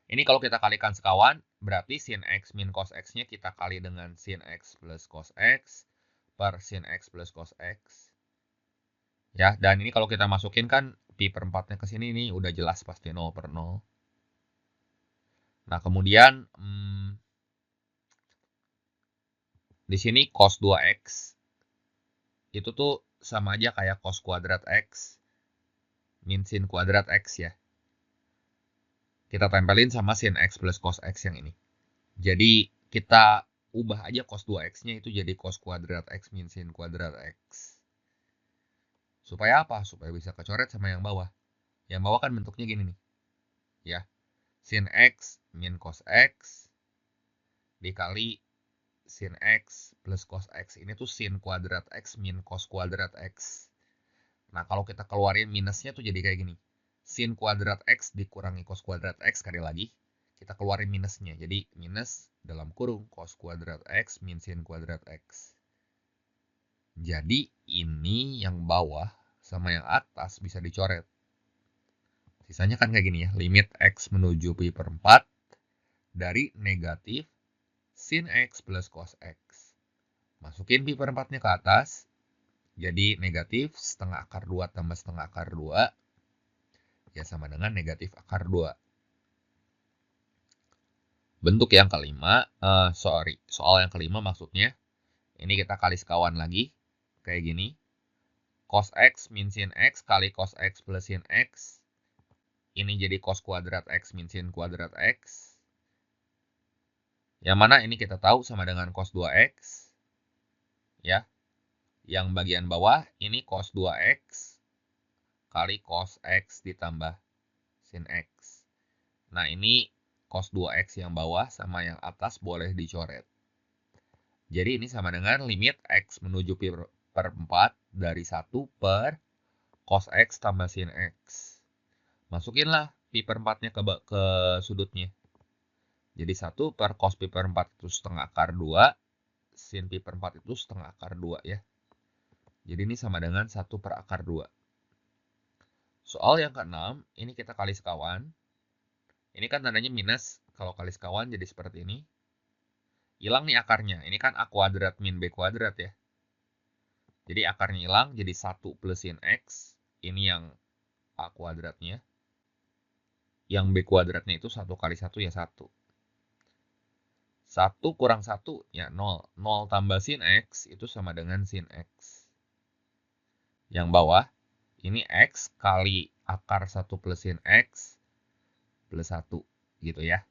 Ini kalau kita kalikan sekawan, berarti sin X min cos X-nya kita kali dengan sin X plus cos X per sin X plus cos X. Ya, dan ini kalau kita masukin kan pi per 4-nya ke sini ini udah jelas pasti 0 per 0. Nah, kemudian di sini cos 2X itu tuh sama aja kayak cos kuadrat X min sin kuadrat X ya. Kita tempelin sama sin X plus cos X yang ini. Jadi kita ubah aja cos 2x-nya itu jadi cos kuadrat x min sin kuadrat x. Supaya apa? Supaya bisa kecoret sama yang bawah. Yang bawah kan bentuknya gini nih. Ya. Sin x min cos x dikali sin x plus cos x. Ini tuh sin kuadrat x min cos kuadrat x. Nah, kalau kita keluarin minusnya tuh jadi kayak gini. Sin kuadrat x dikurangi cos kuadrat x sekali lagi. Kita keluarin minusnya. Jadi minus dalam kurung cos kuadrat x min sin kuadrat x. Jadi ini yang bawah sama yang atas bisa dicoret. Sisanya kan kayak gini ya. Limit x menuju pi per 4 dari negatif sin x plus cos x. Masukin pi per 4-nya ke atas. Jadi negatif setengah akar 2 tambah setengah akar 2. Ya sama dengan negatif akar 2. Bentuk yang kelima, soal yang kelima maksudnya, ini kita kali sekawan lagi, kayak gini. Cos x min sin x kali cos x plus sin x. Ini jadi cos kuadrat x min sin kuadrat x. Yang mana ini kita tahu sama dengan cos 2x. Ya. Yang bagian bawah, ini cos 2x kali cos x ditambah sin x. Nah, ini cos 2x yang bawah sama yang atas boleh dicoret. Jadi ini sama dengan limit x menuju pi per 4 dari 1 per cos x tambah sin x. Masukinlah pi per 4-nya ke sudutnya. Jadi 1 per cos pi per 4 itu setengah akar 2, sin pi per 4 itu setengah akar 2 ya. Jadi ini sama dengan 1 per akar 2. Soal yang ke-6, ini kita kali sekawan. Ini kan tandanya minus, kalau kali sekawan jadi seperti ini. Hilang nih akarnya, ini kan a kuadrat min b kuadrat ya. Jadi akarnya hilang, jadi 1 plus sin x, ini yang a kuadratnya. Yang b kuadratnya itu 1 kali 1 ya 1. 1 kurang 1 ya 0. 0 tambah sin x itu sama dengan sin x. Yang bawah, ini x kali akar 1 plus sin x plus 1 gitu ya.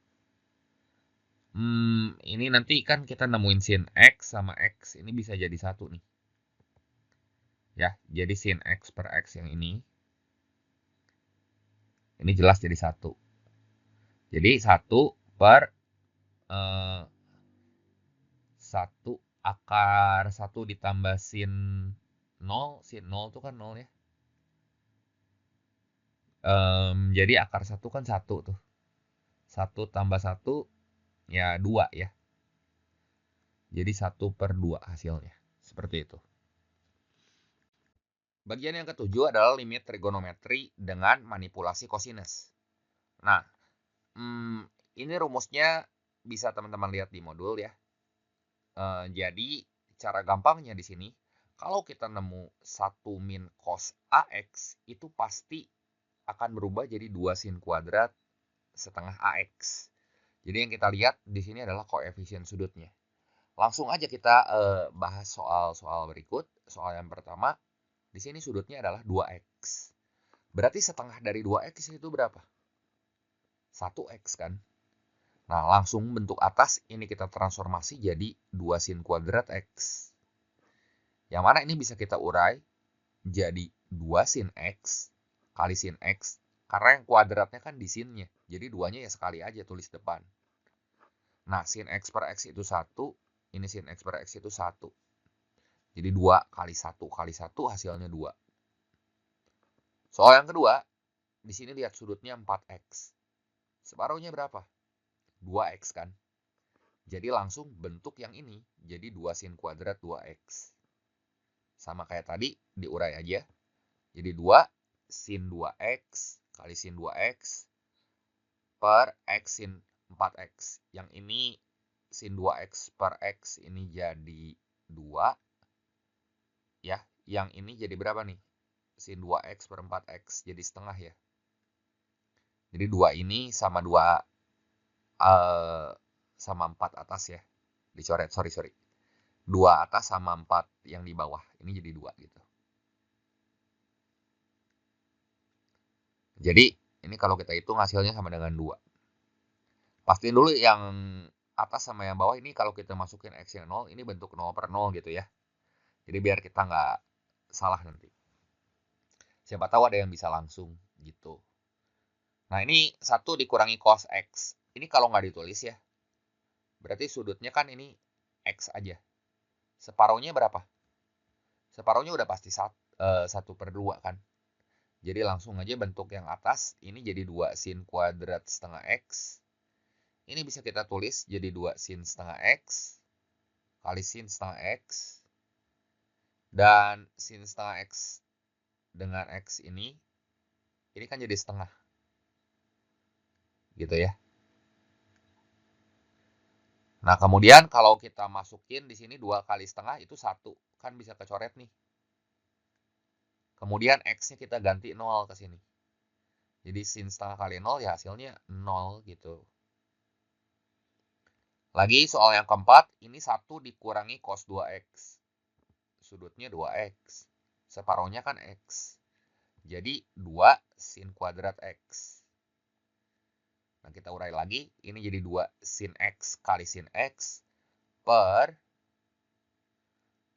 Ini nanti kan kita nemuin sin x sama x, ini bisa jadi 1 nih. Ya, jadi sin x per x yang ini jelas jadi 1. Jadi 1 per 1 akar 1 ditambah sin 0. Sin 0 itu kan 0 ya. Jadi akar 1 kan 1 tuh. 1 tambah 1 ya 2 ya. Jadi 1 per 2 hasilnya. Seperti itu. Bagian yang ketujuh adalah limit trigonometri dengan manipulasi kosinus. Nah, ini rumusnya bisa teman-teman lihat di modul ya. Jadi cara gampangnya di sini, kalau kita nemu 1 min cos AX, itu pasti akan berubah jadi 2 sin kuadrat setengah AX. Jadi yang kita lihat di sini adalah koefisien sudutnya. Langsung aja kita bahas soal-soal berikut. Soal yang pertama, di sini sudutnya adalah 2x. Berarti setengah dari 2x itu berapa? 1x kan? Nah, langsung bentuk atas ini kita transformasi jadi 2 sin kuadrat x. Yang mana ini bisa kita urai jadi 2 sin x kali sin x. Karena yang kuadratnya kan di sinnya. Jadi 2-nya ya sekali aja tulis depan. Nah, sin x per x itu 1. Ini sin x per x itu 1. Jadi 2 kali 1 kali 1 hasilnya 2. Soal yang kedua, di sini lihat sudutnya 4x. Separuhnya berapa? 2x kan? Jadi langsung bentuk yang ini jadi 2 sin kuadrat 2x. Sama kayak tadi, diurai aja. Jadi 2 sin 2x kali sin 2x per x sin 4x. Yang ini sin 2x per x ini jadi 2. Ya, yang ini jadi berapa nih? Sin 2x per 4x jadi setengah ya. Jadi 2 ini sama 2 sama 4 atas ya. Dicoret, sorry. 2 atas sama 4 yang di bawah. Ini jadi 2 gitu. Jadi, ini kalau kita hitung hasilnya sama dengan 2. Pastiin dulu yang atas sama yang bawah ini kalau kita masukin X-nya 0, ini bentuk 0 per 0 gitu ya. Jadi biar kita nggak salah nanti. Siapa tahu ada yang bisa langsung gitu. Nah ini 1 dikurangi cos X. Ini kalau nggak ditulis ya, berarti sudutnya kan ini X aja. Separuhnya berapa? Separuhnya udah pasti 1/2 kan. Jadi langsung aja bentuk yang atas, ini jadi 2 sin kuadrat setengah X. Ini bisa kita tulis jadi 2 sin setengah X kali sin setengah X. Dan sin setengah X dengan X ini kan jadi setengah. Gitu ya. Nah, kemudian kalau kita masukin di sini 2 kali setengah itu 1. Kan bisa kecoret nih. Kemudian X-nya kita ganti 0 ke sini. Jadi sin setengah kali 0 ya hasilnya 0 gitu. Lagi soal yang keempat, ini 1 dikurangi cos 2X. Sudutnya 2X. Separuhnya kan X. Jadi 2 sin kuadrat X. Nah, kita urai lagi. Ini jadi 2 sin X kali sin X per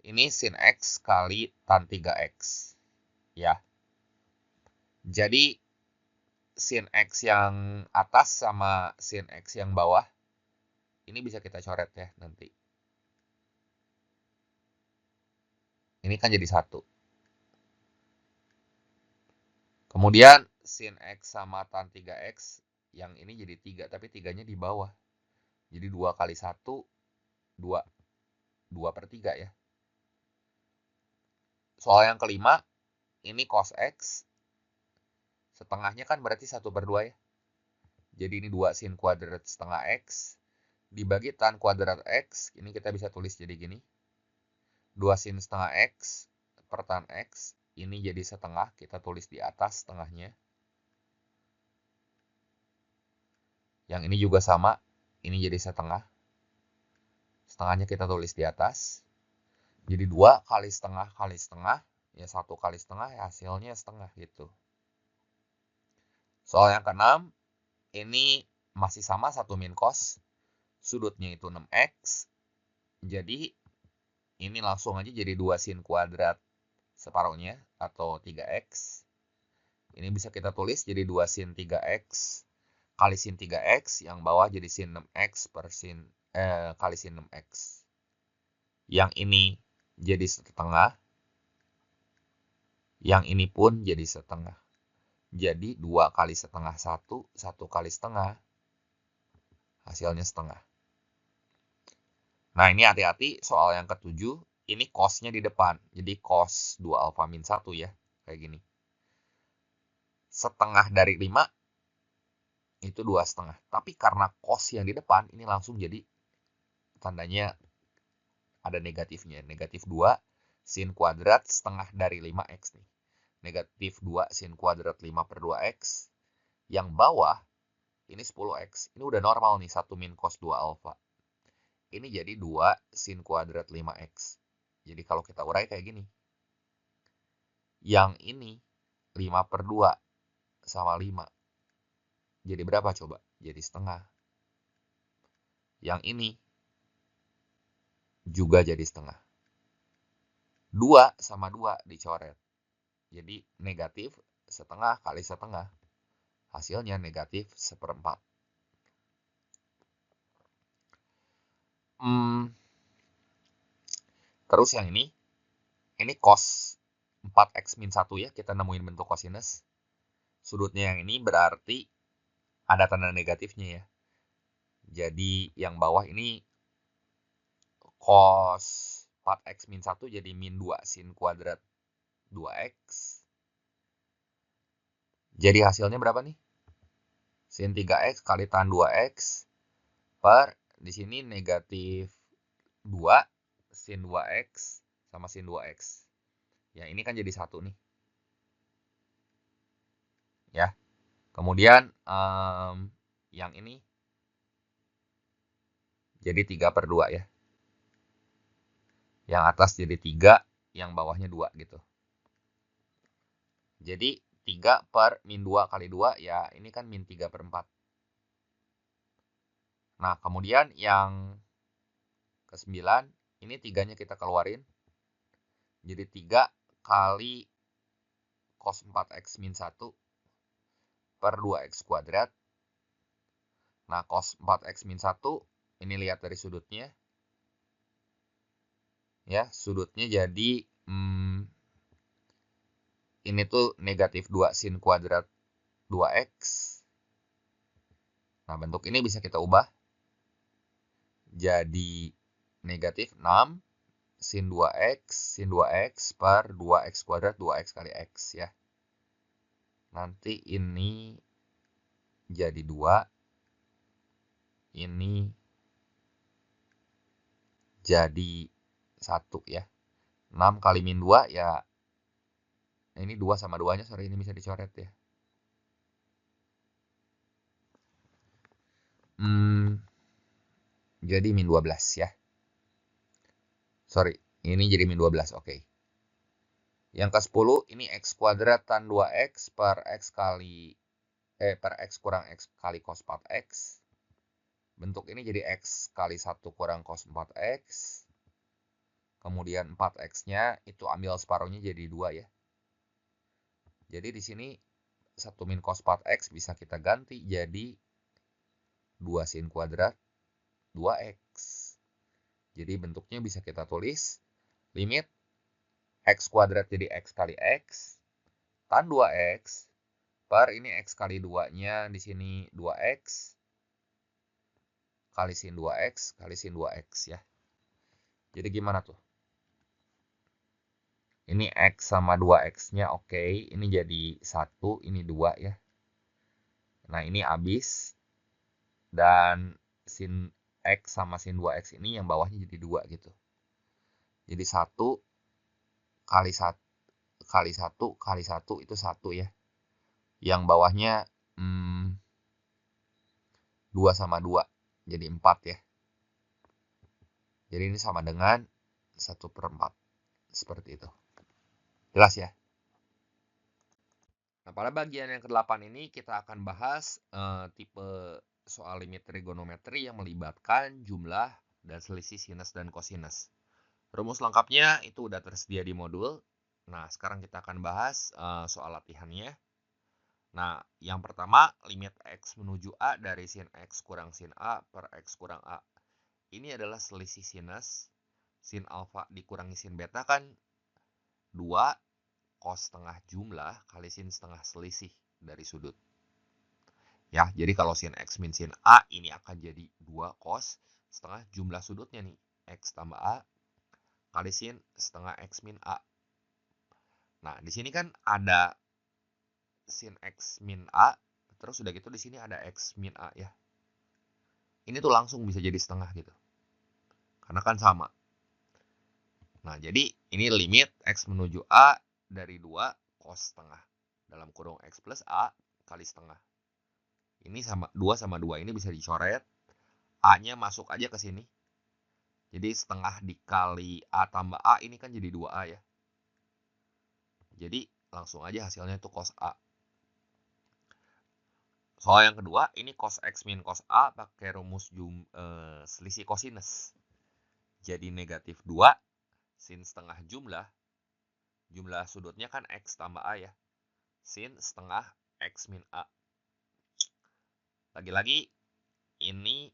ini sin X kali tan 3X. Ya. Jadi sin X yang atas sama sin X yang bawah ini bisa kita coret ya nanti. Ini kan jadi 1. Kemudian sin X sama tan 3X yang ini jadi 3, tapi 3-nya di bawah. Jadi 2 kali 1, 2. 2/3 ya. Soal yang kelima, ini cos X. Setengahnya kan berarti 1/2 ya. Jadi ini 2 sin kuadrat setengah X. Dibagi tan kuadrat X, ini kita bisa tulis jadi gini. 2 sin setengah X per tan X, ini jadi setengah, kita tulis di atas setengahnya. Yang ini juga sama, ini jadi setengah. Setengahnya kita tulis di atas. Jadi 2 kali setengah, ya 1 kali setengah, ya hasilnya setengah gitu. Soal yang keenam, ini masih sama 1 min cos. Sudutnya itu 6X. Jadi ini langsung aja jadi 2 sin kuadrat separuhnya atau 3X. Ini bisa kita tulis jadi 2 sin 3X kali sin 3X, yang bawah jadi sin 6X per kali sin 6X. Yang ini jadi setengah. Yang ini pun jadi setengah. Jadi 2 kali setengah 1, 1 kali setengah. Hasilnya setengah. Nah, ini hati-hati soal yang ketujuh. Ini cos-nya di depan. Jadi cos 2 alfa min 1 ya. Kayak gini. Setengah dari 5 itu 2,5. Tapi karena cos yang di depan, ini langsung jadi tandanya ada negatifnya. Negatif 2 sin kuadrat setengah dari 5X nih. Negatif 2 sin kuadrat 5/2X. Yang bawah, ini 10X. Ini udah normal nih, 1 min cos 2 alfa. Ini jadi 2 sin kuadrat 5X. Jadi kalau kita urai kayak gini. Yang ini 5/2 sama 5. Jadi berapa coba? Jadi setengah. Yang ini juga jadi setengah. 2 sama 2 dicoret. Jadi negatif setengah kali setengah. Hasilnya negatif 1/4. Terus yang ini cos 4X min 1 ya. Kita nemuin bentuk cosinus. Sudutnya yang ini berarti ada tanda negatifnya ya. Jadi yang bawah ini cos 4X min 1 jadi min 2 sin kuadrat 2X. Jadi hasilnya berapa nih? Sin 3X kali tan 2X per di sini negatif 2 sin 2X sama sin 2X. Ya, ini kan jadi 1 nih. Ya. Kemudian yang ini jadi 3/2 ya. Yang atas jadi 3, yang bawahnya 2 gitu. Jadi 3 per min 2 kali 2, ya ini kan min 3/4. Nah, kemudian yang ke-9, ini 3-nya kita keluarin. Jadi 3 kali cos 4x min 1 per 2x kuadrat. Nah, cos 4x min 1, ini lihat dari sudutnya. Ya, sudutnya jadi, ini tuh negatif 2 sin kuadrat 2x. Nah, bentuk ini bisa kita ubah jadi negatif 6 sin 2x per 2x kuadrat 2x kali x ya. Nanti ini jadi 2, ini jadi 1 ya. 6 kali min 2 ya, ini 2 sama 2-nya, sorry, ini bisa dicoret ya. Jadi min 12 ya. Sorry, ini jadi min 12, oke. Yang ke-10, ini x kuadrat tan 2x per x kurang x kali cos 4x. Bentuk ini jadi x kali 1 kurang cos 4x. Kemudian 4x-nya itu ambil separuhnya jadi 2 ya. Jadi di sini 1 min cos 4x bisa kita ganti jadi 2 sin kuadrat 2x. Jadi bentuknya bisa kita tulis limit x kuadrat jadi x kali x tan 2x per ini x kali 2-nya di sini 2x kali sin 2x kali sin 2x ya. Jadi gimana tuh? Ini x sama 2x-nya oke, ini jadi 1, ini 2 ya. Nah, ini habis. Dan sin x sama sin 2x ini yang bawahnya jadi 2 gitu. Jadi 1 kali 1 kali 1 kali 1 itu 1 ya. Yang bawahnya 2 sama 2 jadi 4 ya. Jadi ini sama dengan 1/4. Seperti itu. Jelas ya? Nah, pada bagian yang ke-8 ini kita akan bahas tipe soal limit trigonometri yang melibatkan jumlah dan selisih sinus dan kosinus. Rumus lengkapnya itu udah tersedia di modul. Nah, sekarang kita akan bahas soal latihannya. Nah, yang pertama, limit x menuju A dari sin x kurang sin A per x kurang A. Ini adalah selisih sinus. Sin alfa dikurangi sin beta kan 2 cos setengah jumlah kali sin setengah selisih dari sudut. Ya, jadi kalau sin x min sin A ini akan jadi 2 cos setengah jumlah sudutnya nih. X tambah A kali sin setengah x min A. Nah, di sini kan ada sin x min A, terus udah gitu di sini ada x min A ya. Ini tuh langsung bisa jadi setengah gitu. Karena kan sama. Nah, jadi ini limit x menuju A dari 2 cos setengah. Dalam kurung x plus A kali setengah. Ini sama 2 sama 2 ini bisa dicoret. A-nya masuk aja ke sini. Jadi setengah dikali A tambah A ini kan jadi 2A ya. Jadi langsung aja hasilnya itu cos A. Soal yang kedua, ini cos x min cos A pakai rumus selisih kosinus. Jadi negatif 2 sin setengah jumlah sudutnya kan x tambah A ya. Sin setengah x min A. Lagi-lagi ini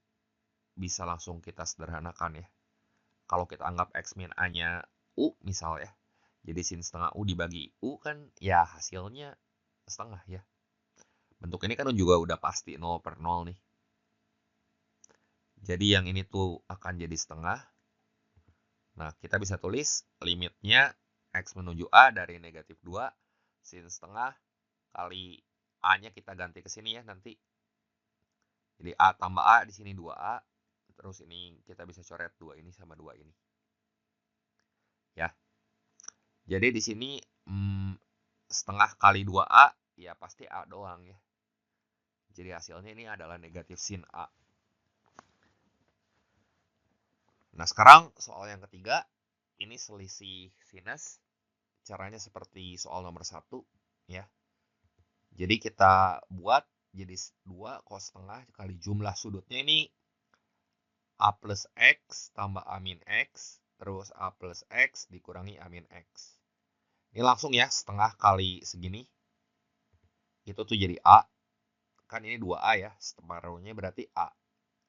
bisa langsung kita sederhanakan ya. Kalau kita anggap x min A-nya U misal ya. Jadi sin setengah U dibagi U kan ya hasilnya setengah ya. Bentuk ini kan juga udah pasti 0 per 0 nih. Jadi yang ini tuh akan jadi setengah. Nah, kita bisa tulis limitnya x menuju A dari negatif 2 sin setengah kali A-nya kita ganti ke sini ya nanti. Jadi A tambah A di sini 2A. Terus ini kita bisa coret 2 ini sama 2 ini. Ya. Jadi di sini setengah kali 2A ya pasti A doang ya. Jadi hasilnya ini adalah negatif sin A. Nah, sekarang soal yang ketiga. Ini selisih sinus. Caranya seperti soal nomor 1 ya. Jadi kita buat jadi 2 cos setengah kali jumlah sudutnya ini A plus X tambah A min X, terus A plus X dikurangi A min X. Ini langsung ya, setengah kali segini. Itu tuh jadi A. Kan ini 2A ya, separuhnya berarti A.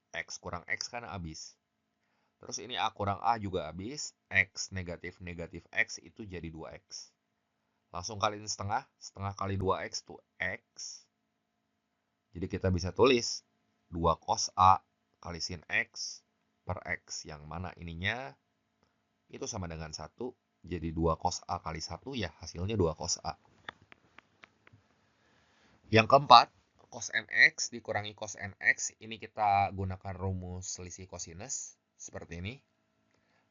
X kurang X kan habis. Terus ini A kurang A juga habis. X negatif X itu jadi 2X. Langsung kaliin setengah. Setengah kali 2X tuh X. Jadi kita bisa tulis 2 cos A kali sin X per X. Yang mana ininya itu sama dengan 1. Jadi 2 cos A kali 1 ya hasilnya 2 cos A. Yang keempat, cos nx dikurangi cos nx. Ini kita gunakan rumus selisih kosinus. Seperti ini.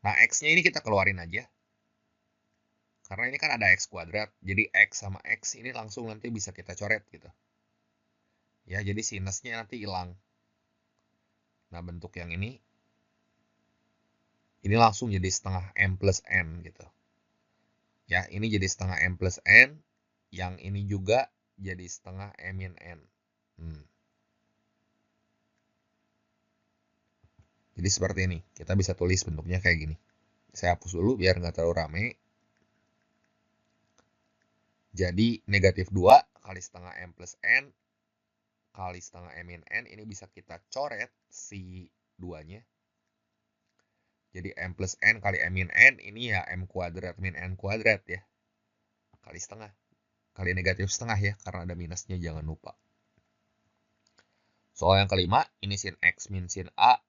Nah, X-nya ini kita keluarin aja. Karena ini kan ada X kuadrat. Jadi X sama X ini langsung nanti bisa kita coret gitu. Ya, jadi sinusnya nanti hilang. Nah, bentuk yang ini langsung jadi setengah M plus N gitu. Ya, ini jadi setengah M plus N. Yang ini juga jadi setengah M min N. Jadi seperti ini. Kita bisa tulis bentuknya kayak gini. Saya hapus dulu biar nggak terlalu rame. Jadi negatif 2 kali setengah M plus N kali setengah M min N. Ini bisa kita coret si 2-nya. Jadi M plus N kali M min N. Ini ya M kuadrat min N kuadrat ya. Kali setengah. Kali negatif setengah ya. Karena ada minusnya jangan lupa. Soal yang kelima. Ini sin X min sin A.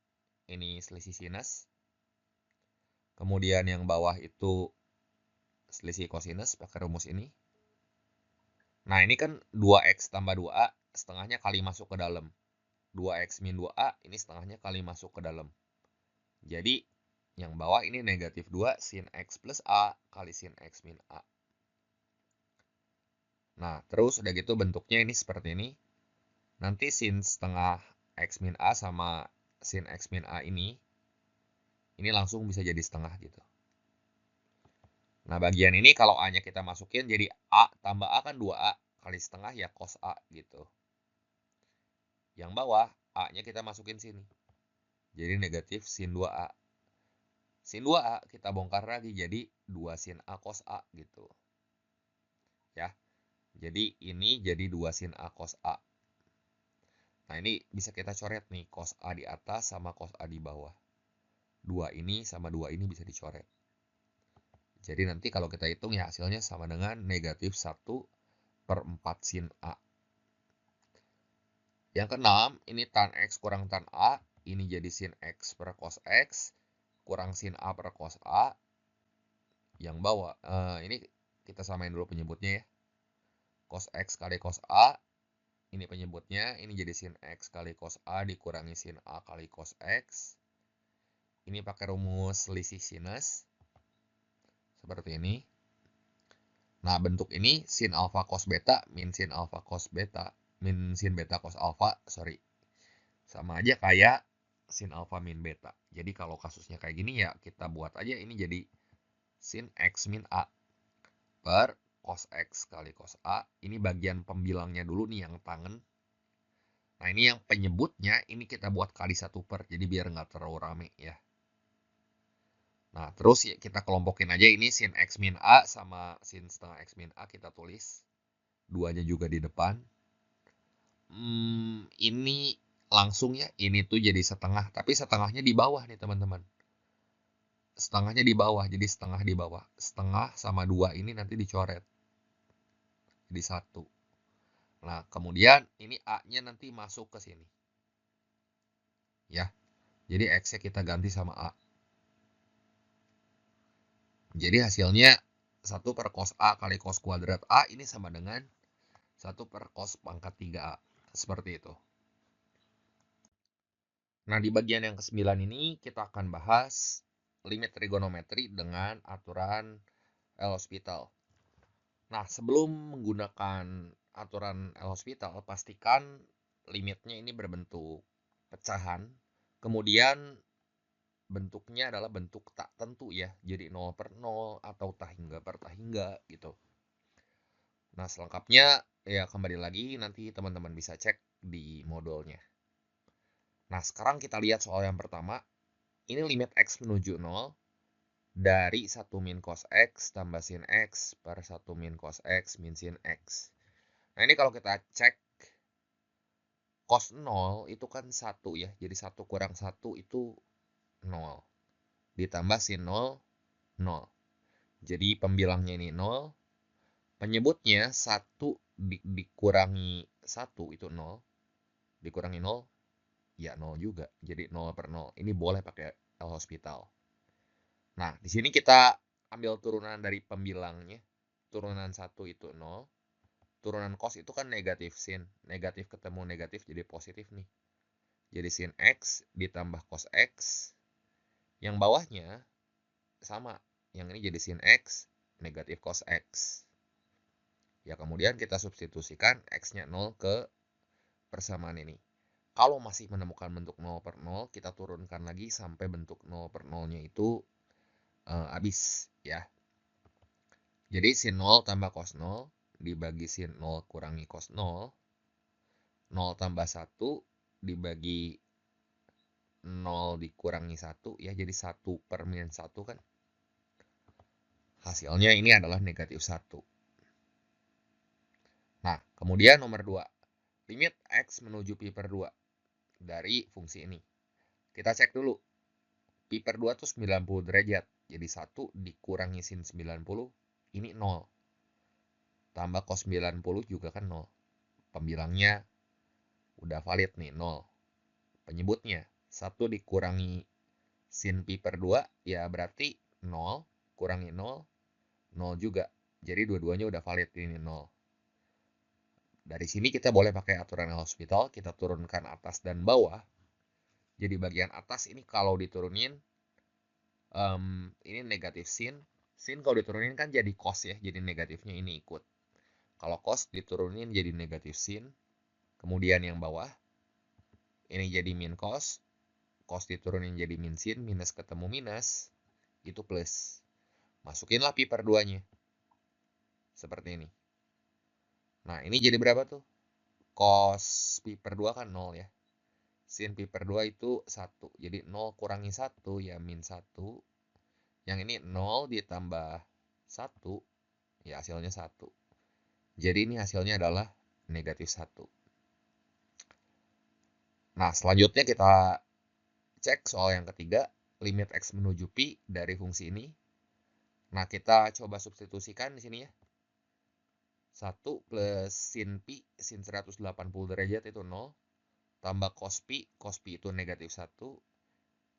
Ini selisih sinus. Kemudian yang bawah itu selisih kosinus pakai rumus ini. Nah, ini kan 2X tambah 2A, setengahnya kali masuk ke dalam. 2X min 2A, ini setengahnya kali masuk ke dalam. Jadi, yang bawah ini negatif 2 sin X plus A kali sin X min A. Nah, terus udah gitu bentuknya ini seperti ini. Nanti sin setengah X min A sama sin X min A ini langsung bisa jadi setengah gitu. Nah, bagian ini kalau A-nya kita masukin jadi A tambah A kan 2A kali setengah ya cos A gitu. Yang bawah A-nya kita masukin sini. Jadi negatif sin 2A. Sin 2A kita bongkar lagi jadi 2 sin A cos A gitu. Ya. Jadi ini jadi 2 sin A cos A. Nah, ini bisa kita coret nih cos A di atas sama cos A di bawah. 2 ini sama 2 ini bisa dicoret. Jadi nanti kalau kita hitung ya hasilnya sama dengan negatif 1/4 sin A. Yang keenam, ini tan X kurang tan A. Ini jadi sin X per cos X kurang sin A per cos A. Yang bawah, ini kita samain dulu penyebutnya ya. Cos X kali cos A. Ini penyebutnya, ini jadi sin X kali cos A dikurangi sin A kali cos X. Ini pakai rumus selisih sinus. Seperti ini. Nah, bentuk ini sin alfa cos beta min sin alfa cos beta min sin beta cos alfa, sorry. Sama aja kayak sin alfa min beta. Jadi kalau kasusnya kayak gini ya kita buat aja ini jadi sin X min A per cos X kali cos A. Ini bagian pembilangnya dulu nih yang tangen. Nah, ini yang penyebutnya ini kita buat kali 1 per. Jadi biar nggak terlalu rame ya. Nah, terus ya kita kelompokin aja ini sin X min A sama sin setengah X min A kita tulis. Duanya juga di depan. Ini langsung ya, ini tuh jadi setengah. Tapi setengahnya di bawah nih teman-teman. Setengahnya di bawah, jadi setengah di bawah. Setengah sama 2 ini nanti dicoret. Jadi 1. Nah, kemudian ini A-nya nanti masuk ke sini. Ya, jadi X-nya kita ganti sama A. Jadi hasilnya 1 per cos A kali cos kuadrat A ini sama dengan 1 per cos pangkat 3A. Seperti itu. Nah, di bagian yang ke-9 ini kita akan bahas limit trigonometri dengan aturan L'Hospital. Nah, sebelum menggunakan aturan L'Hospital, pastikan limitnya ini berbentuk pecahan. Kemudian bentuknya adalah bentuk tak tentu ya. Jadi 0 per 0 atau tahingga per tahingga gitu. Nah, selengkapnya ya kembali lagi nanti teman-teman bisa cek di modulnya. Nah, sekarang kita lihat soal yang pertama. ini limit X menuju 0 dari 1 min cos X tambah sin X per 1 min cos X min sin X. Nah, ini kalau kita cek, cos 0 itu kan 1 ya. Jadi 1 kurang 1 itu 0. Ditambah sin 0, 0. Jadi pembilangnya ini 0. Penyebutnya 1 dikurangi 1 itu 0. Dikurangi 0, ya 0 juga. Jadi 0 per 0. Ini boleh pakai L'Hospital. Nah, di sini kita ambil turunan dari pembilangnya. Turunan 1 itu 0. Turunan cos itu kan negatif sin. Negatif ketemu negatif jadi positif nih. Jadi sin X ditambah cos X. Yang bawahnya sama. Yang ini jadi sin X, negatif cos X. Ya, kemudian kita substitusikan X-nya 0 ke persamaan ini. Kalau masih menemukan bentuk 0 per 0, kita turunkan lagi sampai bentuk 0 per 0-nya itu habis ya. Jadi sin 0 tambah cos 0 dibagi sin 0 kurangi cos 0. 0 tambah 1 dibagi 0 dikurangi 1 ya, jadi 1 per min 1 kan. Hasilnya ini adalah negatif 1. Nah, kemudian nomor 2. Limit X menuju pi per 2 dari fungsi ini. Kita cek dulu. Pi per 2 itu 90 derajat. Jadi 1 dikurangi sin 90, ini 0. Tambah cos 90 juga kan 0. Pembilangnya udah valid nih, 0. Penyebutnya 1 dikurangi sin pi per 2, ya berarti 0, kurangi 0, 0 juga. Jadi dua-duanya udah valid, ini 0. Dari sini kita boleh pakai aturan L'Hospital, kita turunkan atas dan bawah. Jadi bagian atas ini kalau diturunin, ini negatif sin. Sin kalau diturunin kan jadi cos ya, jadi negatifnya ini ikut. Kalau cos diturunin jadi negatif sin. Kemudian yang bawah, ini jadi min cos. Cos diturunin jadi min sin, minus ketemu minus, itu plus. Masukinlah pi per 2-nya. Seperti ini. Nah, ini jadi berapa tuh? Cos pi per 2 kan 0 ya. Sin pi per 2 itu 1. Jadi 0 kurangi 1 ya min 1. Yang ini 0 ditambah 1, ya hasilnya 1. Jadi ini hasilnya adalah negatif 1. Nah, selanjutnya kita cek soal yang ketiga, limit X menuju pi dari fungsi ini. Nah, kita coba substitusikan di sini ya. 1 plus sin pi, sin 180 derajat itu 0. Tambah cos pi itu negatif 1.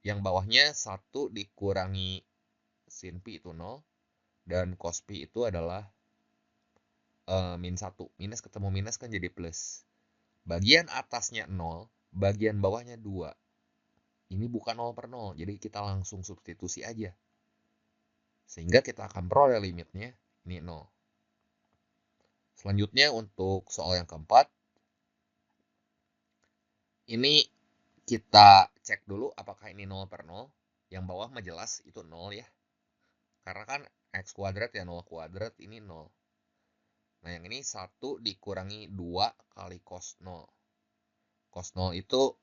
Yang bawahnya 1 dikurangi sin pi itu 0. Dan cos pi itu adalah min 1. Minus ketemu minus kan jadi plus. Bagian atasnya 0, bagian bawahnya 2. Ini bukan 0 per 0, jadi kita langsung substitusi aja. Sehingga kita akan peroleh limitnya, ini 0. Selanjutnya untuk soal yang keempat, ini kita cek dulu apakah ini 0 per 0. Yang bawah mah jelas itu 0 ya. Karena kan X kuadrat ya 0 kuadrat, ini 0. Nah, yang ini 1 dikurangi 2 kali cos 0. Cos 0 itu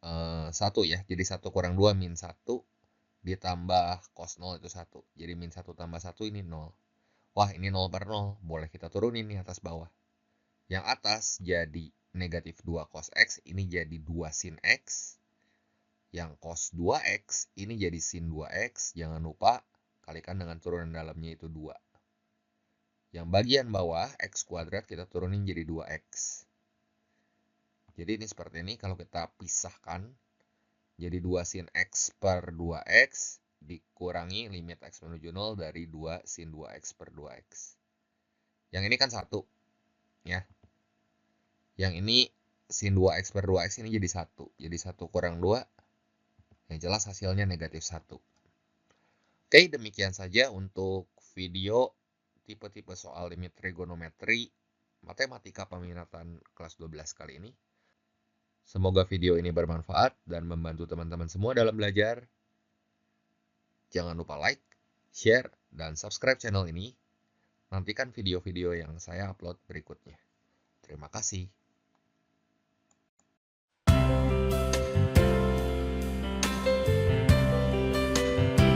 1 ya. Jadi 1 kurang 2 min 1 ditambah cos 0 itu 1. Jadi min 1 tambah 1 ini 0. Wah, ini 0 per 0. Boleh kita turunin nih atas bawah. Yang atas jadi negatif 2 cos X. Ini jadi 2 sin X. Yang cos 2X ini jadi sin 2X. Jangan lupa kalikan dengan turunan dalamnya itu 2. Yang bagian bawah X kuadrat kita turunin jadi 2X. Jadi ini seperti ini kalau kita pisahkan. Jadi 2 sin X per 2X dikurangi limit X menuju 0 dari 2 sin 2X per 2X. Yang ini kan 1. Ya. Yang ini sin 2X per 2X ini jadi 1. Jadi 1 kurang 2. Yang jelas hasilnya negatif 1. Oke, demikian saja untuk video tipe-tipe soal limit trigonometri matematika peminatan kelas 12 kali ini. Semoga video ini bermanfaat dan membantu teman-teman semua dalam belajar. Jangan lupa like, share, dan subscribe channel ini. Nantikan video-video yang saya upload berikutnya. Terima kasih.